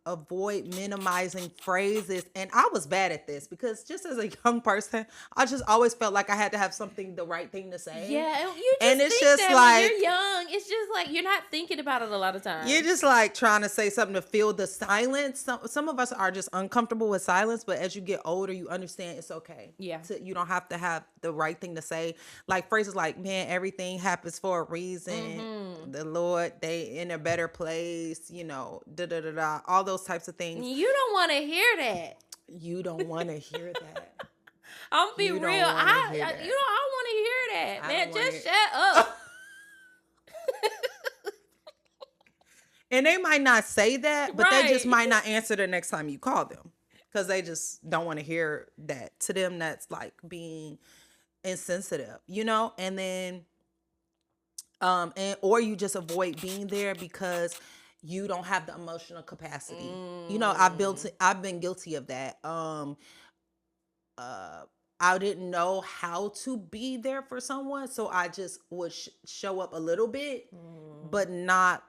avoid minimizing phrases. And I was bad at this because just as a young person, I just always felt like I had to have something, the right thing to say. Yeah, and you And just it's think just that when like, you're young, it's just like you're not thinking about it a lot of times. you're just like trying to say something to fill the silence. Some of us are just uncomfortable with silence, but as you get older, you understand it's okay. Yeah. You don't have to have the right thing to say. Like phrases like, man, everything happens for a reason. Mm-hmm. The Lord, they in a better place, da da da da. All those types of things. You don't want to hear that. You don't want to hear that. I'm be You don't real. wanna hear that. You know, I want to hear that. I Man, don't wanna just hear- shut up. And they might not say that, but they just Right. might not answer the next time you call them because they just don't want to hear that. To them, that's like being insensitive, And then, or you just avoid being there because you don't have the emotional capacity. I've been guilty of that. I didn't know how to be there for someone, so I just would show up a little bit, but not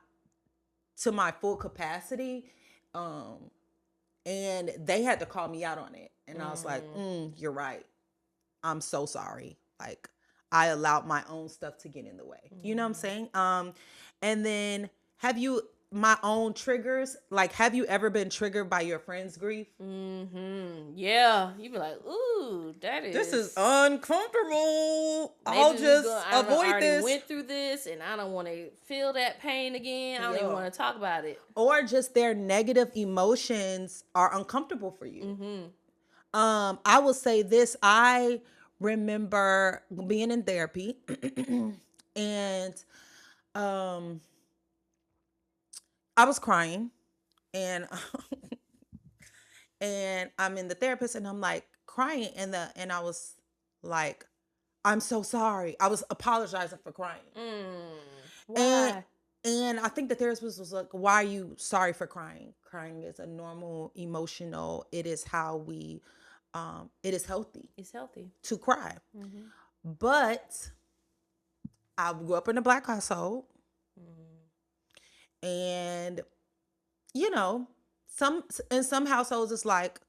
to my full capacity. And they had to call me out on it. And I was like, you're right. I'm so sorry. Like, I allowed my own stuff to get in the way. You know what I'm saying? And then my own triggers, like, have you ever been triggered by your friend's grief? Yeah. You be like, ooh, This is uncomfortable. I'll just I avoid already this. went through this and I don't want to feel that pain again. I don't even Yeah. want to talk about it. Or just their negative emotions are uncomfortable for you. I will say this. I remember being in therapy and I was crying and and I'm in the therapist and I'm like crying and I was like, I'm so sorry. I was apologizing for crying. Why? And I think the therapist was like, why are you sorry for crying? Crying is a normal emotional. It is how we, it is healthy It's healthy. to cry. But I grew up in a Black household. And, in some households, it's like,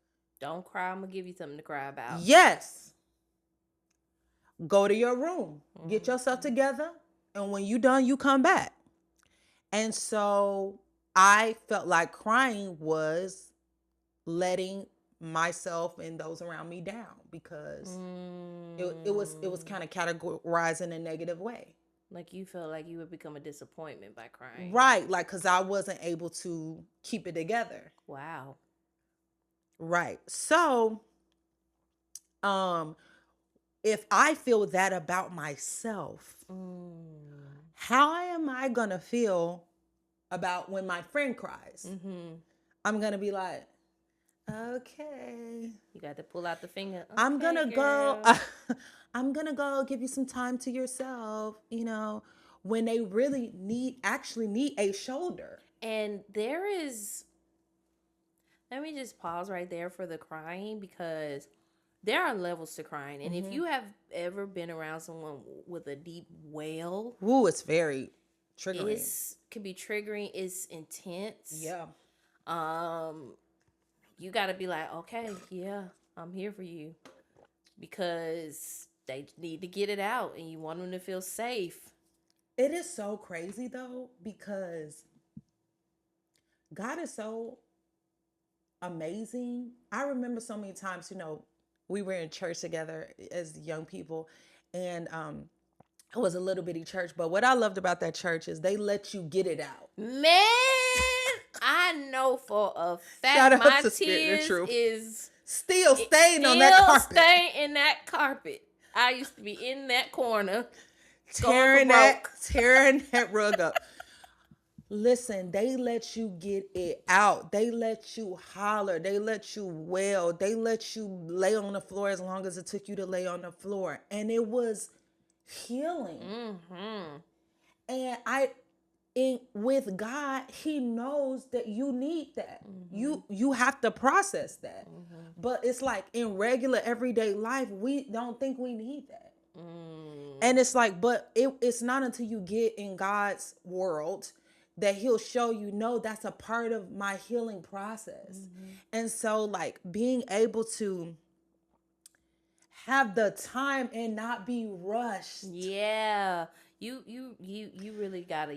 Don't cry. I'm going to give you something to cry about. yes, go to your room, get yourself together. And when you done, you come back. And so I felt like crying was letting myself and those around me down because it was kind of categorized in a negative way. Like you felt like you would become a disappointment by crying. Right. Like, because I wasn't able to keep it together. Wow. Right. So, if I feel that about myself, how am I going to feel about when my friend cries? I'm going to be like, okay. You got to pull out the finger. Okay, I'm going to girl. go. I'm going to go give you some time to yourself, when they really actually need a shoulder. And let me just pause right there for the crying because there are levels to crying. And if you have ever been around someone with a deep wail, Ooh, it's very triggering. it can be triggering. It's intense. Yeah. You got to be like, okay, yeah, I'm here for you because they need to get it out and you want them to feel safe. It is so crazy though, because God is so amazing. I remember so many times, we were in church together as young people and it was a little bitty church, but what I loved about that church is they let you get it out. Man, I know for a Shout fact out my to Spirit and tears Truth. is Still staying on that carpet. staying in that carpet. I used to be in that corner. tearing that rug up. Listen, they let you get it out. They let you holler. They let you wail. They let you lay on the floor as long as it took you to lay on the floor. And it was healing. And in with God, he knows that you need that. Mm-hmm. You have to process that. Mm-hmm. But it's like in regular everyday life, we don't think we need that. Mm. And it's like, but it's not until you get in God's world that he'll show you, no, that's a part of my healing process. Mm-hmm. And so like being able to have the time and not be rushed. Yeah. You really gotta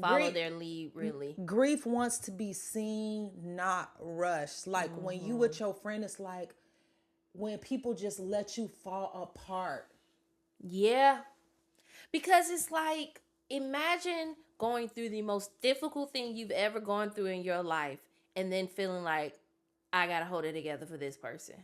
follow Grief, their lead really. grief wants to be seen, not rushed. Like when you Mm-hmm. with your friend, it's like when people just let you fall apart. Yeah. Because it's like, imagine going through the most difficult thing you've ever gone through in your life and then feeling like, I gotta hold it together for this person.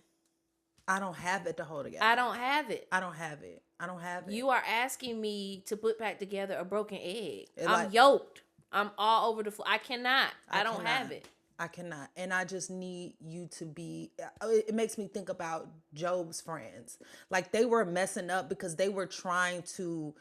I don't have it to hold together. I don't have it. I don't have it. I don't have it. You are asking me to put back together a broken egg. It I'm like- yoked. I'm all over the floor. I cannot. I don't cannot. have it. I cannot. And I just need you to be, it makes me think about Job's friends. Like they were messing up because they were trying to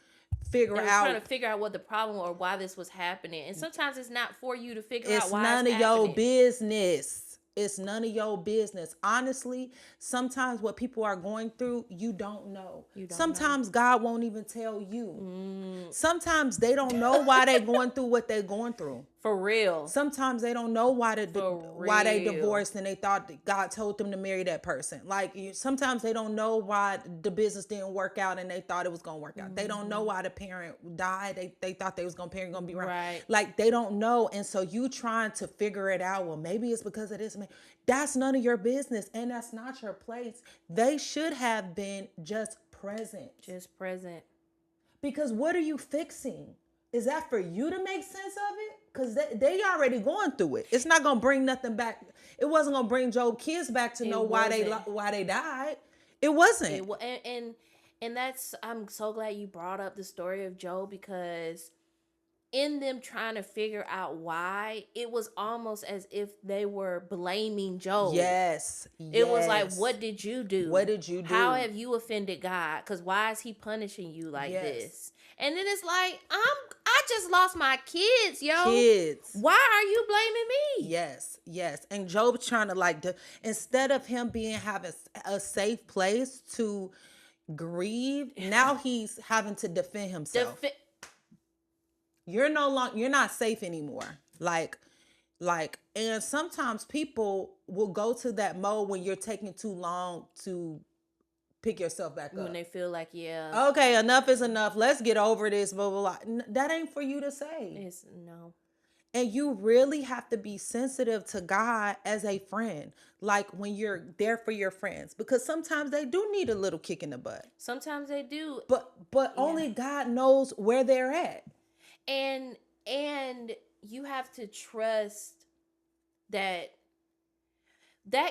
figure They were out. trying to figure out what the problem or why this was happening. And sometimes it's not for you to figure It's out why none it's of your happening. business. It's none of your business. Honestly, sometimes what people are going through, you don't know. You don't Sometimes God won't even tell you. Mm, Sometimes they don't know why they're going through what they're going through. for real. Sometimes they don't know why they real. divorced and they thought that God told them to marry that person. Like sometimes they don't know why the business didn't work out and they thought it was gonna work out. They don't know why the parent died. They thought they was gonna be around. Right. Like they don't know, and so you trying to figure it out. Well, maybe it's because of this. That's none of your business, and that's not your place. They should have been just present. Just present. Because what are you fixing? Is that for you to make sense of it? Because they already going through it. It's not gonna bring nothing back. It wasn't gonna bring Job's kids back to know why they died. It wasn't. And that's, I'm so glad you brought up the story of Job, because in them trying to figure out why, it was almost as if they were blaming Job. Yes. It was like, what did you do? What did you do? How have you offended God? Because why is he punishing you like this? And then it's like, I just lost my kids, yo. Kids. Why are you blaming me? Yes, yes. And Job's trying to instead of him having a safe place to grieve, now he's having to defend himself. You're not safe anymore. Like, and sometimes people will go to that mode when you're taking too long to pick yourself back up. When they feel like, yeah, okay, enough is enough. Let's get over this, blah, blah, blah. That ain't for you to say. it's no. And you really have to be sensitive to God as a friend. Like when you're there for your friends, because sometimes they do need a little kick in the butt. Sometimes they do. But only God knows where they're at. And you have to trust that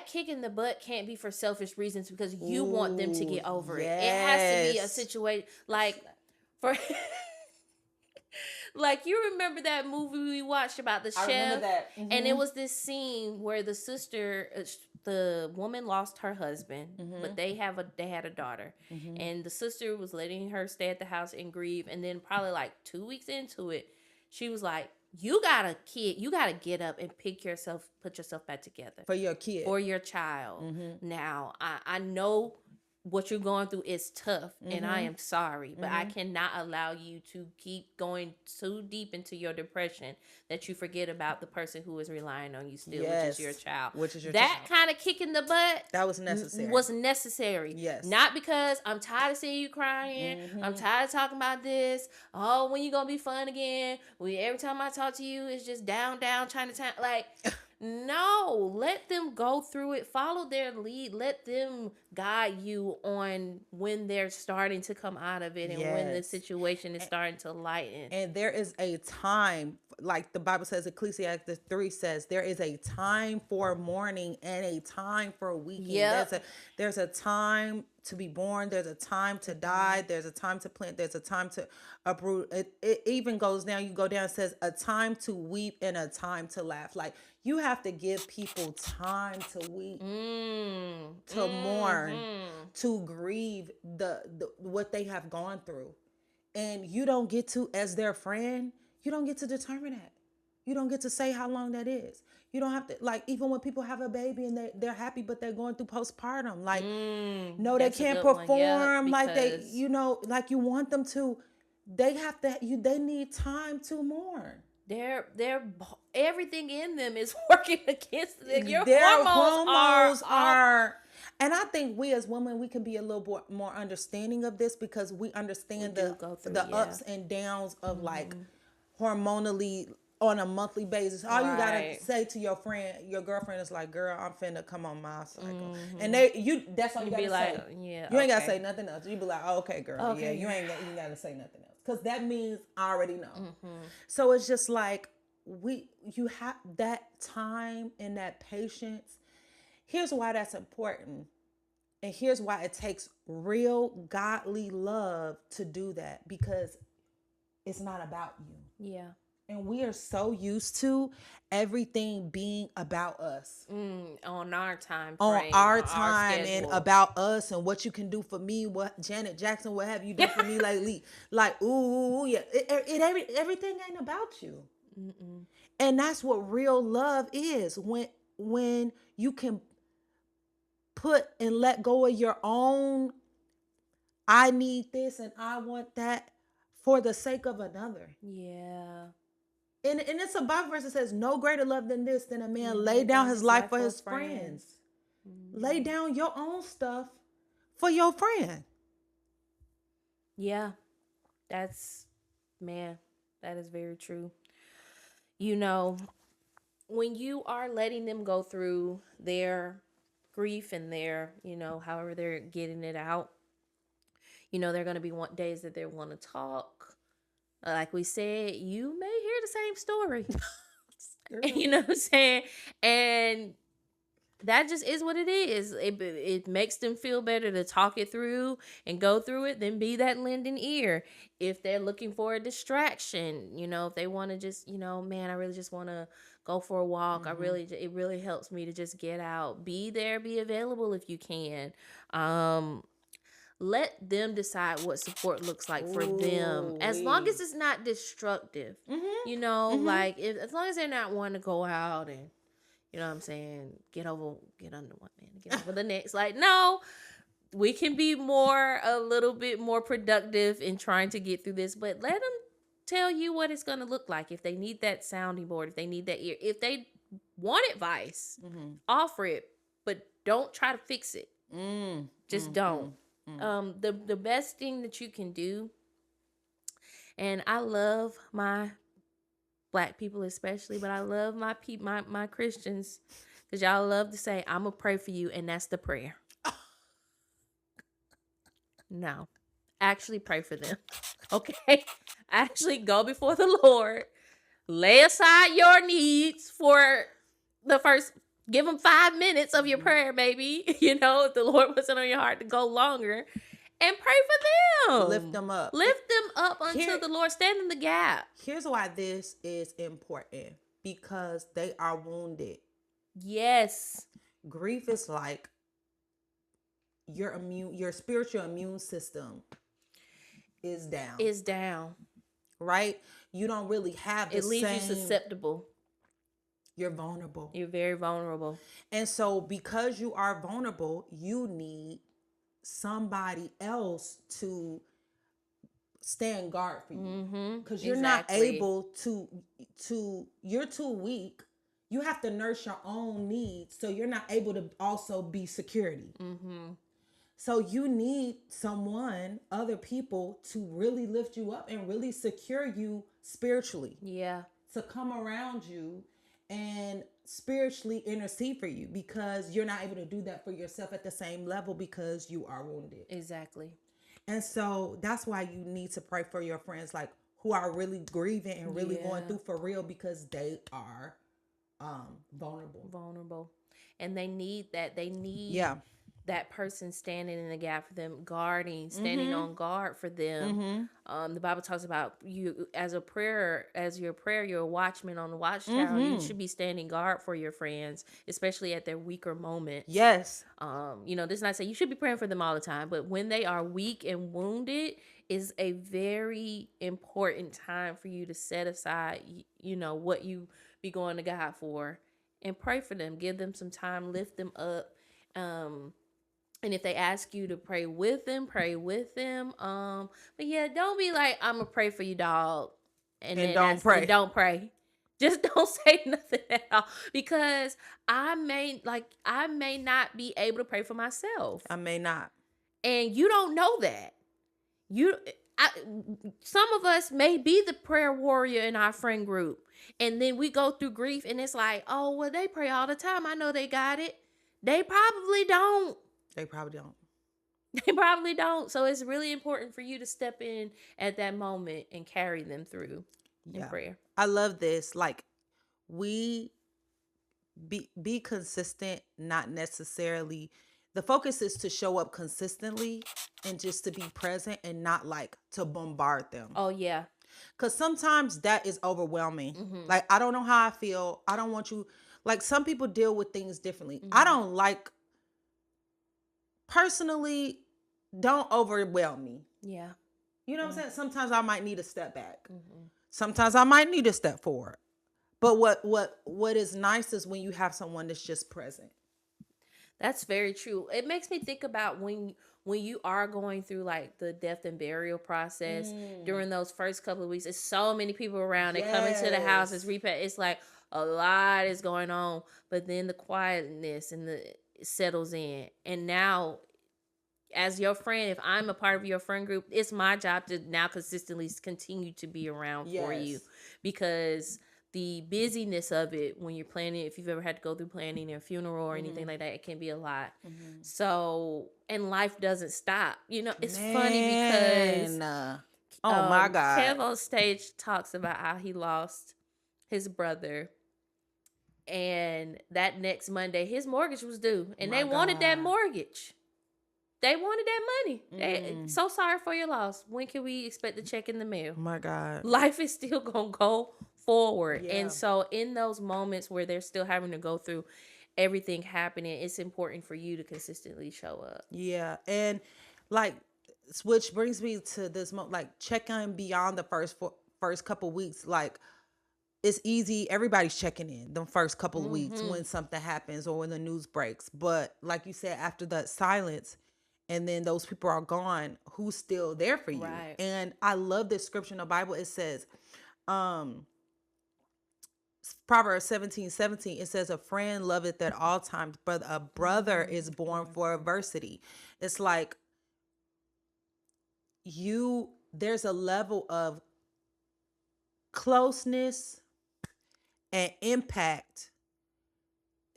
kick in the butt can't be for selfish reasons, because you want them to get over it. It has to be a situation like for like, you remember that movie we watched about the chef? I remember that. Mm-hmm. And it was this scene where the sister, the woman lost her husband, but they had a daughter, and the sister was letting her stay at the house and grieve. And then probably like 2 weeks into it, she was like, you got a kid, you got to get up and put yourself back together For your kid. for your child. Now, I know what you're going through is tough, and I am sorry, but I cannot allow you to keep going too deep into your depression that you forget about the person who is relying on you still, which is your child. That kind of kick in the butt, that was necessary. Was necessary. Yes. Not because I'm tired of seeing you crying. I'm tired of talking about this. Oh, when you gonna be fun again? Every time I talk to you, it's just down, trying to like. No, let them go through it. Follow their lead. Let them guide you on when they're starting to come out of it and when the situation is starting to lighten. And there is a time, like the Bible says, Ecclesiastes 3 says, there is a time for mourning and a time for weeping. Yep. There's a time to be born. There's a time to die. There's a time to plant. There's a time to uproot. It even goes down. You go down, it says a time to weep and a time to laugh. Like, you have to give people time to weep, to mourn, to grieve the what they have gone through. And you don't get to, as their friend, You don't get to determine that. You don't get to say how long that is. You don't have to, like, even when people have a baby and they're happy, but they're going through postpartum, like, no, they That's a can't good one. Yep, perform like they, because like you want them to. They have to, they need time to mourn. they're everything in them is working against them. Your Their hormones hormones are are, and I think we as women, we can be a little more understanding of this because we understand do go through, the yeah. ups and downs of like hormonally on a monthly basis. All you gotta Right. say to your friend, your girlfriend is like, "Girl, I'm finna come on my cycle," and that's all you You be gotta like, say. yeah, You ain't gotta okay. say nothing else. You be like, oh, "Okay, girl, yeah." Okay, You girl. ain't you gotta say nothing else because that means I already know. So it's just like you have that time and that patience. Here's why that's important. And here's why it takes real godly love to do that, because it's not about you. Yeah. And we are so used to everything being about us, On our time on frame, our on our time, and schedule. about us and what you can do for me, what Janet Jackson, what have you done for me lately? Like, ooh, yeah, everything ain't about you. And that's what real love is, when you can put and let go of your own, I need this and I want that, for the sake of another. Yeah. And it's a Bible verse that says, no greater love than this, than a man And lay down his life for for his friends. Lay down your own stuff for your friend. Yeah. That's, man, that is very true. You know, when you are letting them go through their grief and their, however they're getting it out, they're going to be days that they want to talk. Like we said, you may hear the same story. You know what I'm saying? And that just is what it is. It makes them feel better to talk it through and go through it than be that lending ear. If they're looking for a distraction, if they want to just, man, I really just want to go for a walk. It really helps me to just get out. Be there, be available if you can. Let them decide what support looks like for them, as long as it's not destructive. Like as long as they're not wanting to go out and, you know what I'm saying, get under one man, get over the next. Like, no, we can be a little bit more productive in trying to get through this, but let them tell you what it's going to look like. If they need that sounding board, if they need that ear, if they want advice, offer it, but don't try to fix it. Just don't. The best thing that you can do, and I love my Black people especially, but I love my Christians, because y'all love to say, I'm gonna pray for you, and that's the prayer. No, actually pray for them. Okay, actually go before the Lord, lay aside your needs for the first. Give them 5 minutes of your prayer, baby. If the Lord wasn't on your heart to go longer, and pray for them. Lift them up. Lift them up until the Lord. Stand in the gap. Here's why this is important. Because they are wounded. Yes. Grief is like your spiritual immune system is down. Right? You don't really have the same. It leaves you susceptible. You're vulnerable. You're very vulnerable. And so because you are vulnerable, you need somebody else to stand guard for you. Because you're not able to, you're too weak. You have to nurse your own needs. So you're not able to also be security. So you need other people to really lift you up and really secure you spiritually. Yeah. To come around you and spiritually intercede for you, because you're not able to do that for yourself at the same level because you are wounded. Exactly. And so that's why you need to pray for your friends, like, who are really grieving and really going through for real, because they are vulnerable. And they need that. They need that person standing in the gap for them, guarding, standing Mm-hmm. on guard for them. Mm-hmm. The Bible talks about you as your prayer, you're a watchman on the watchtower. You Mm-hmm. should be standing guard for your friends, especially at their weaker moments. Yes. This is not saying you should be praying for them all the time, but when they are weak and wounded, is a very important time for you to set aside, what you be going to God for, and pray for them. Give them some time, lift them up. And if they ask you to pray with them, pray with them. But yeah, don't be like, I'm gonna pray for you, dog, And don't pray. and don't pray. Just don't say nothing at all, because I may not be able to pray for myself, I may not. and you don't know that. I, some of us may be the prayer warrior in our friend group, and then we go through grief, and it's like, oh well, they pray all the time. I know they got it. They probably don't. They probably don't. They probably don't. So it's really important for you to step in at that moment and carry them through in prayer. I love this. Like, we be consistent, not necessarily. The focus is to show up consistently and just to be present and not like to bombard them. Oh yeah. Because sometimes that is overwhelming. Like, I don't know how I feel. I don't want you. Like, some people deal with things differently. I don't like, personally, don't overwhelm me. Yeah. You know what I'm saying? Sometimes I might need a step back. Sometimes I might need a step forward. But what is nice is when you have someone that's just present. That's very true. It makes me think about when you are going through like the death and burial process during those first couple of weeks. There's so many people around. They come into the house. It's like a lot is going on, but then the quietness and the settles in. And now, as your friend, if I'm a part of your friend group, it's my job to now consistently continue to be around for you, because the busyness of it when you're planning, if you've ever had to go through planning a funeral or anything like that, it can be a lot. So, and life doesn't stop. It's funny because my God. Kev on stage talks about how he lost his brother, and that next Monday his mortgage was due, and they wanted that mortgage. They wanted that money. They so sorry for your loss. When can we expect the check in the mail? Oh my God. Life is still gonna go forward. And so in those moments where they're still having to go through everything happening, it's important for you to consistently show up. Yeah. And like, which brings me to this like checking beyond the first couple weeks. Like, it's easy. Everybody's checking in the first couple of weeks when something happens or when the news breaks. But like you said, after that silence, and then those people are gone, who's still there for you? Right. And I love this scripture in the Bible. It says, Proverbs 17:17, it says, a friend loveth at all times, but a brother is born for adversity. It's like there's a level of closeness and impact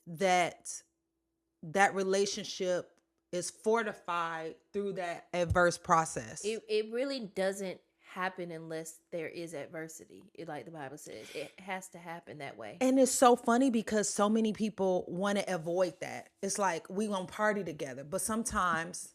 that relationship is fortified through that adverse process. It really doesn't happen unless there is adversity. Like the Bible says, it has to happen that way. And it's so funny because so many people want to avoid that. It's like, we gonna party together, but sometimes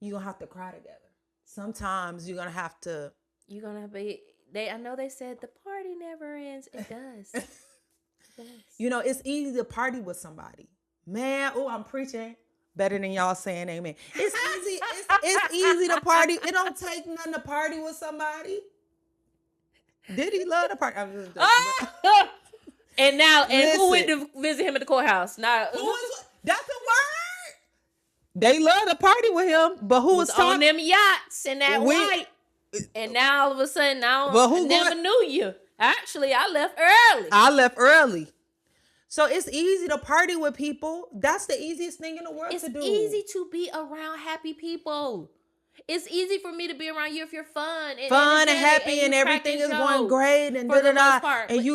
you're gonna have to cry together. Sometimes you're gonna have to. You're gonna be. I know they said the party never ends. It does. It does. It's easy to party with somebody. Man, I'm preaching. Better than y'all saying amen. It's easy. It's easy to party. It don't take nothing to party with somebody. Did he love the party? I'm just joking. And who went to visit him at the courthouse? Now, that's the word. They love to party with him, but who was on them yachts and that white? And now all of a sudden, I never knew you. Actually, I left early. So it's easy to party with people. That's the easiest thing in the world to do. It's easy to be around happy people. It's easy for me to be around you if you're fun and happy and everything is going great and and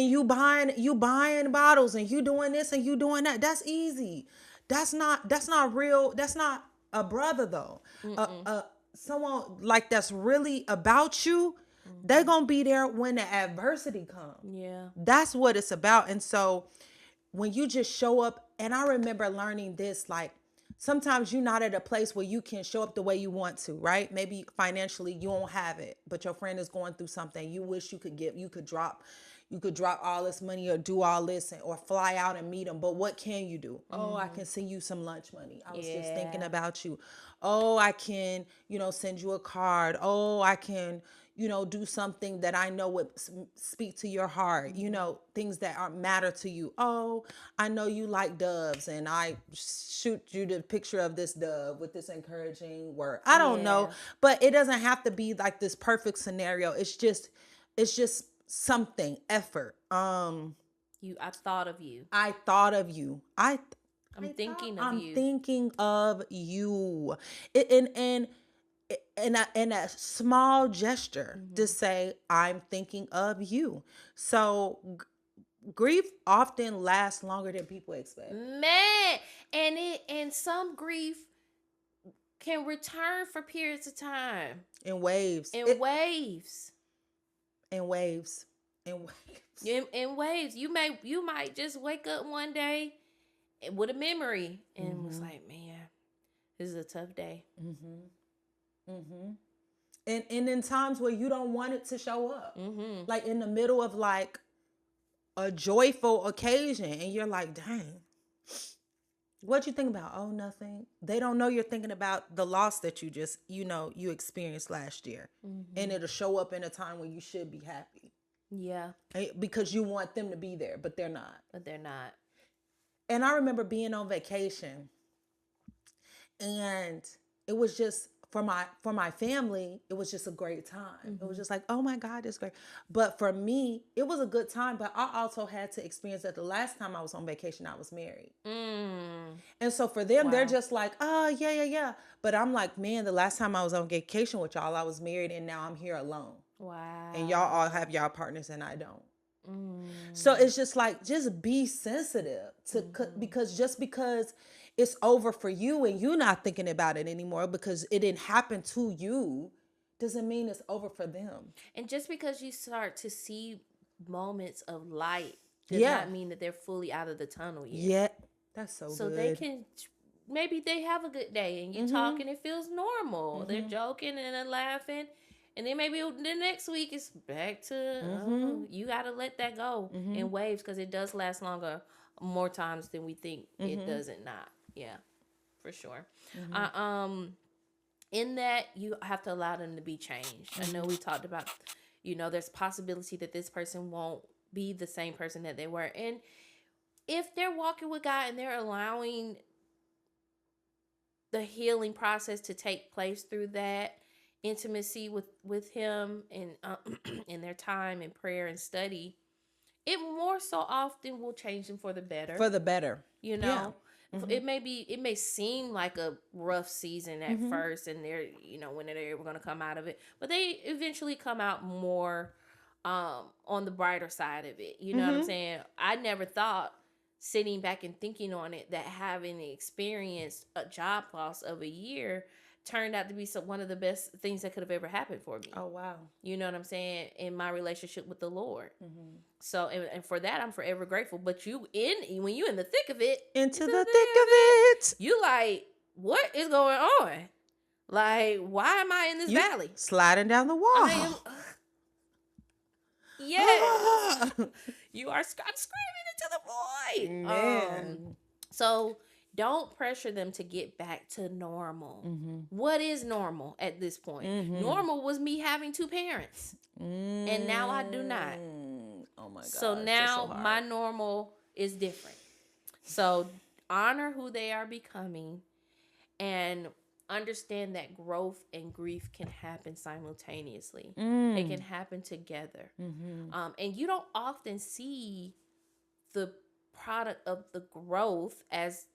you buying bottles and you doing this and you doing that. That's easy. That's not real. That's not a brother though. Someone like that's really about you. They're gonna be there when the adversity comes. Yeah, that's what it's about. And so when you just show up, and I remember learning this, like, sometimes you're not at a place where you can show up the way you want to, right? Maybe financially you don't have it, but your friend is going through something. You wish you could give, you could drop all this money or do all this or fly out and meet them. But what can you do? Oh, I can send you some lunch money. I was just thinking Yeah. about you. Oh, I can, send you a card. Oh, I can, do something that I know would speak to your heart, things that are matter to you. Oh, I know you like doves, and I shoot you the picture of this dove with this encouraging word. I don't know, Yeah. but it doesn't have to be like this perfect scenario. It's just something effort. I thought of you. I thought of you. I'm thinking of I'm you. thinking of you. In a small gesture to say I'm thinking of you. So grief often lasts longer than people expect. Man, and some grief can return for periods of time In waves. in waves. In waves. In waves. In waves. You might just wake up one day with a memory and was like, man, this is a tough day. And in times where you don't want it to show up. Like in the middle of like a joyful occasion, and you're like, dang, what you think about? Oh, nothing. They don't know you're thinking about the loss that you just, you experienced last year. And it'll show up in a time when you should be happy. Yeah, Because you want them to be there, but they're not. but they're not. And I remember being on vacation, and it was just for my family, it was just a great time. It was just like, oh my God, it's great. But for me, it was a good time. But I also had to experience that the last time I was on vacation, I was married. And so for them, they're Wow. just like, oh yeah, yeah, yeah. But I'm like, man, the last time I was on vacation with y'all, I was married, and now I'm here alone. Wow. And y'all all have y'all partners, and I don't. So it's just like, just be sensitive to because it's over for you and you're not thinking about it anymore because it didn't happen to you, doesn't mean it's over for them. And just because you start to see moments of light does Yeah. not mean that they're fully out of the tunnel yet. Yeah, that's so So good. they can, maybe they have a good day and you talk and it feels normal. They're joking and they're laughing. And then maybe the next week it's back to, you got to let that go in waves because it does last longer more times than we think it doesn't not. Yeah, for sure. In that, you have to allow them to be changed. I know we talked about, there's possibility that this person won't be the same person that they were. And if they're walking with God and they're allowing the healing process to take place through that intimacy with him and in their time in prayer and study, it more so often will change them for the better. For the better. Yeah. It may seem like a rough season at first, and they're when they're ever going to come out of it, but they eventually come out more on the brighter side of it. You know what I'm saying? I never thought, sitting back and thinking on it, that having experienced a job loss of a year turned out to be one of the best things that could have ever happened for me. Oh, wow. You know what I'm saying? In my relationship with the Lord. So, and for that, I'm forever grateful. But when you in the thick of it, Into the thick of it. you like, what is going on? Like, why am I in this You valley? sliding down the wall. I am. Yeah. You are. I'm screaming into the void. Man. So don't pressure them to get back to normal. What is normal at this point? Normal was me having two parents. And now I do not. Oh my God. So now my normal is different. So honor who they are becoming and understand that growth and grief can happen simultaneously. They can happen together. And you don't often see the product of the growth as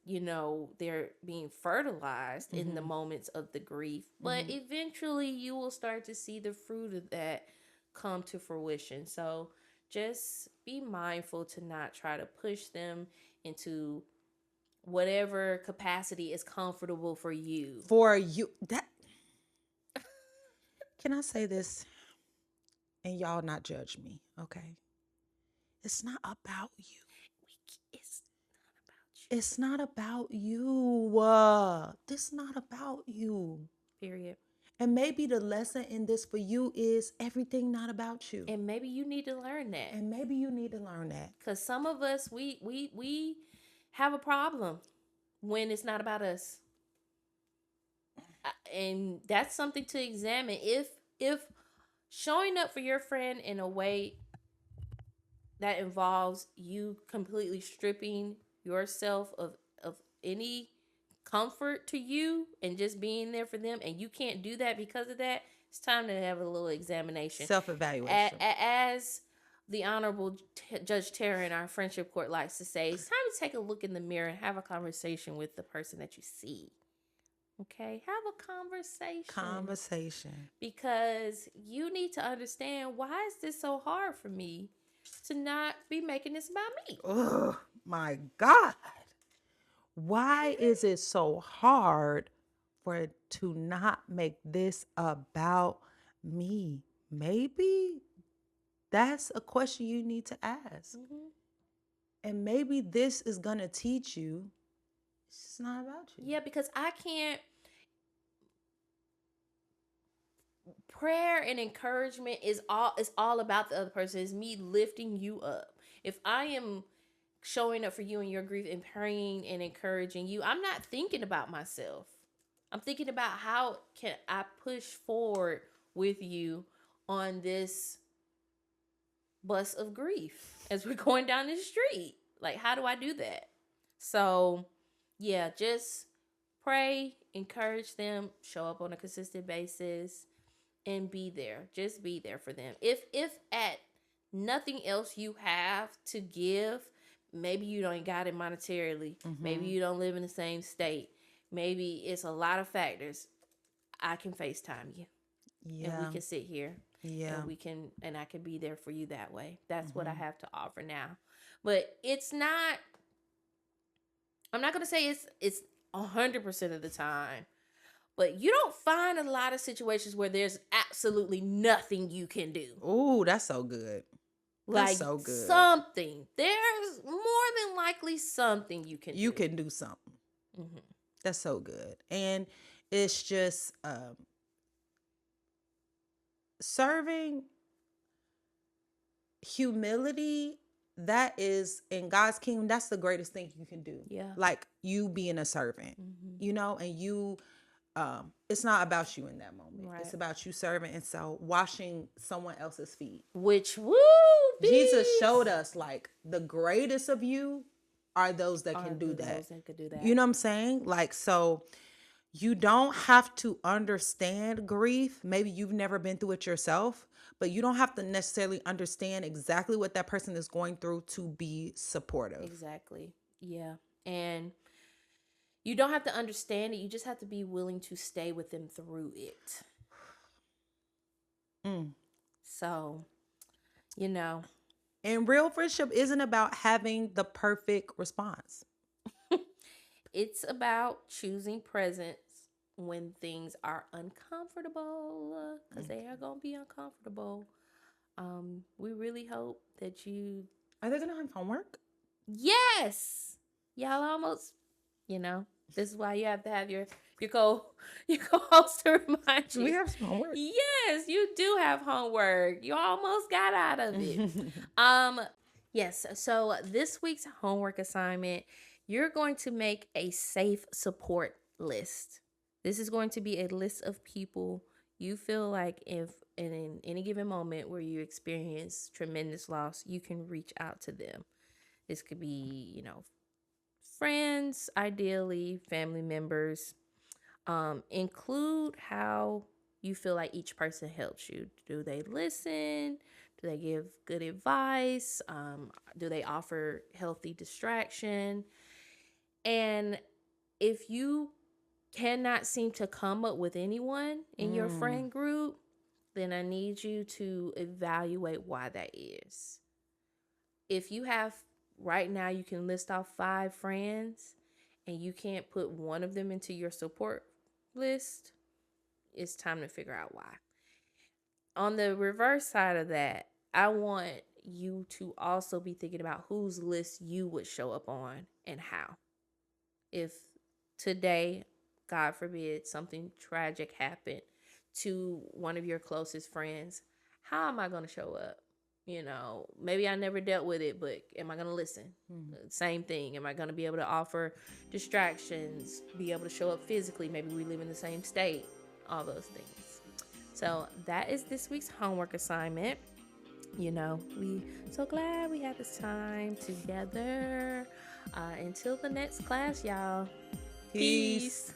they're being fertilized in the moments of the grief, but eventually you will start to see the fruit of that come to fruition. So just be mindful to not try to push them into whatever capacity is comfortable for you. That can I say this and y'all not judge me, okay? It's not about you. It's not about you. It's not about you. This not about you. Period. And maybe the lesson in this for you is everything not about you. And maybe you need to learn that. And maybe you need to learn that. Because some of us, we have a problem when it's not about us. And that's something to examine. If showing up for your friend in a way that involves you completely stripping yourself of any comfort to you and just being there for them, and you can't do that because of that, it's time to have a little examination, Self-evaluation. As the Honorable Judge Tara in our friendship court likes to say, it's time to take a look in the mirror and have a conversation with the person that you see. Okay, have a conversation. Because you need to understand, why is this so hard for me to not be making this about me? Oh my God. Why is it so hard for it to not make this about me? Maybe that's a question you need to ask. Mm-hmm. And maybe this is going to teach you it's not about you. Yeah, because I can't. Prayer and encouragement is all about the other person. It's me lifting you up. If I am showing up for you in your grief and praying and encouraging you, I'm not thinking about myself. I'm thinking about how can I push forward with you on this bus of grief as we're going down the street. Like, how do I do that? So, yeah, just pray, encourage them, show up on a consistent basis, and be there. Just be there for them. If at nothing else you have to give, maybe you don't got it monetarily. Mm-hmm. Maybe you don't live in the same state. Maybe it's a lot of factors. I can FaceTime you. Yeah. And we can sit here. Yeah. And I can be there for you that way. That's what I have to offer now. But it's not, I'm not going to say it's 100% of the time. But you don't find a lot of situations where there's absolutely nothing you can do. Ooh, that's so good. That's so good. Something. There's more than likely something you can do. You can do something. Mm-hmm. That's so good. And it's just serving humility. That is, in God's kingdom, that's the greatest thing you can do. Yeah. Like you being a servant, you know, and you, it's not about you in that moment. Right. It's about you serving. And so washing someone else's feet. Which, woo, Jesus showed us, like, the greatest of you are those that can do that. You know what I'm saying? Like, so you don't have to understand grief. Maybe you've never been through it yourself, but you don't have to necessarily understand exactly what that person is going through to be supportive. Exactly. Yeah. And you don't have to understand it. You just have to be willing to stay with them through it. So, you know. And real friendship isn't about having the perfect response. It's about choosing presence when things are uncomfortable, because they are going to be uncomfortable. We really hope that you... Are they going to have homework? Yes! Y'all almost... You know, this is why you have to have your co-host to remind you. We have some homework. Yes, you do have homework. You almost got out of it. Yes. So this week's homework assignment, you're going to make a safe support list. This is going to be a list of people you feel like if in any given moment where you experience tremendous loss, you can reach out to them. This could be, you know, friends, ideally, family members. Include how you feel like each person helps you. Do they listen? Do they give good advice? Do they offer healthy distraction? And if you cannot seem to come up with anyone in your friend group, then I need you to evaluate why that is. If you have right now, you can list off 5 friends and you can't put one of them into your support list, it's time to figure out why. On the reverse side of that, I want you to also be thinking about whose list you would show up on and how. if today, God forbid, something tragic happened to one of your closest friends, how am I going to show up? You know, maybe I never dealt with it, but am I going to listen? Same thing. Am I going to be able to offer distractions, be able to show up physically? Maybe we live in the same state, all those things. So that is this week's homework assignment. You know, we so glad we had this time together. Until the next class, y'all. Peace.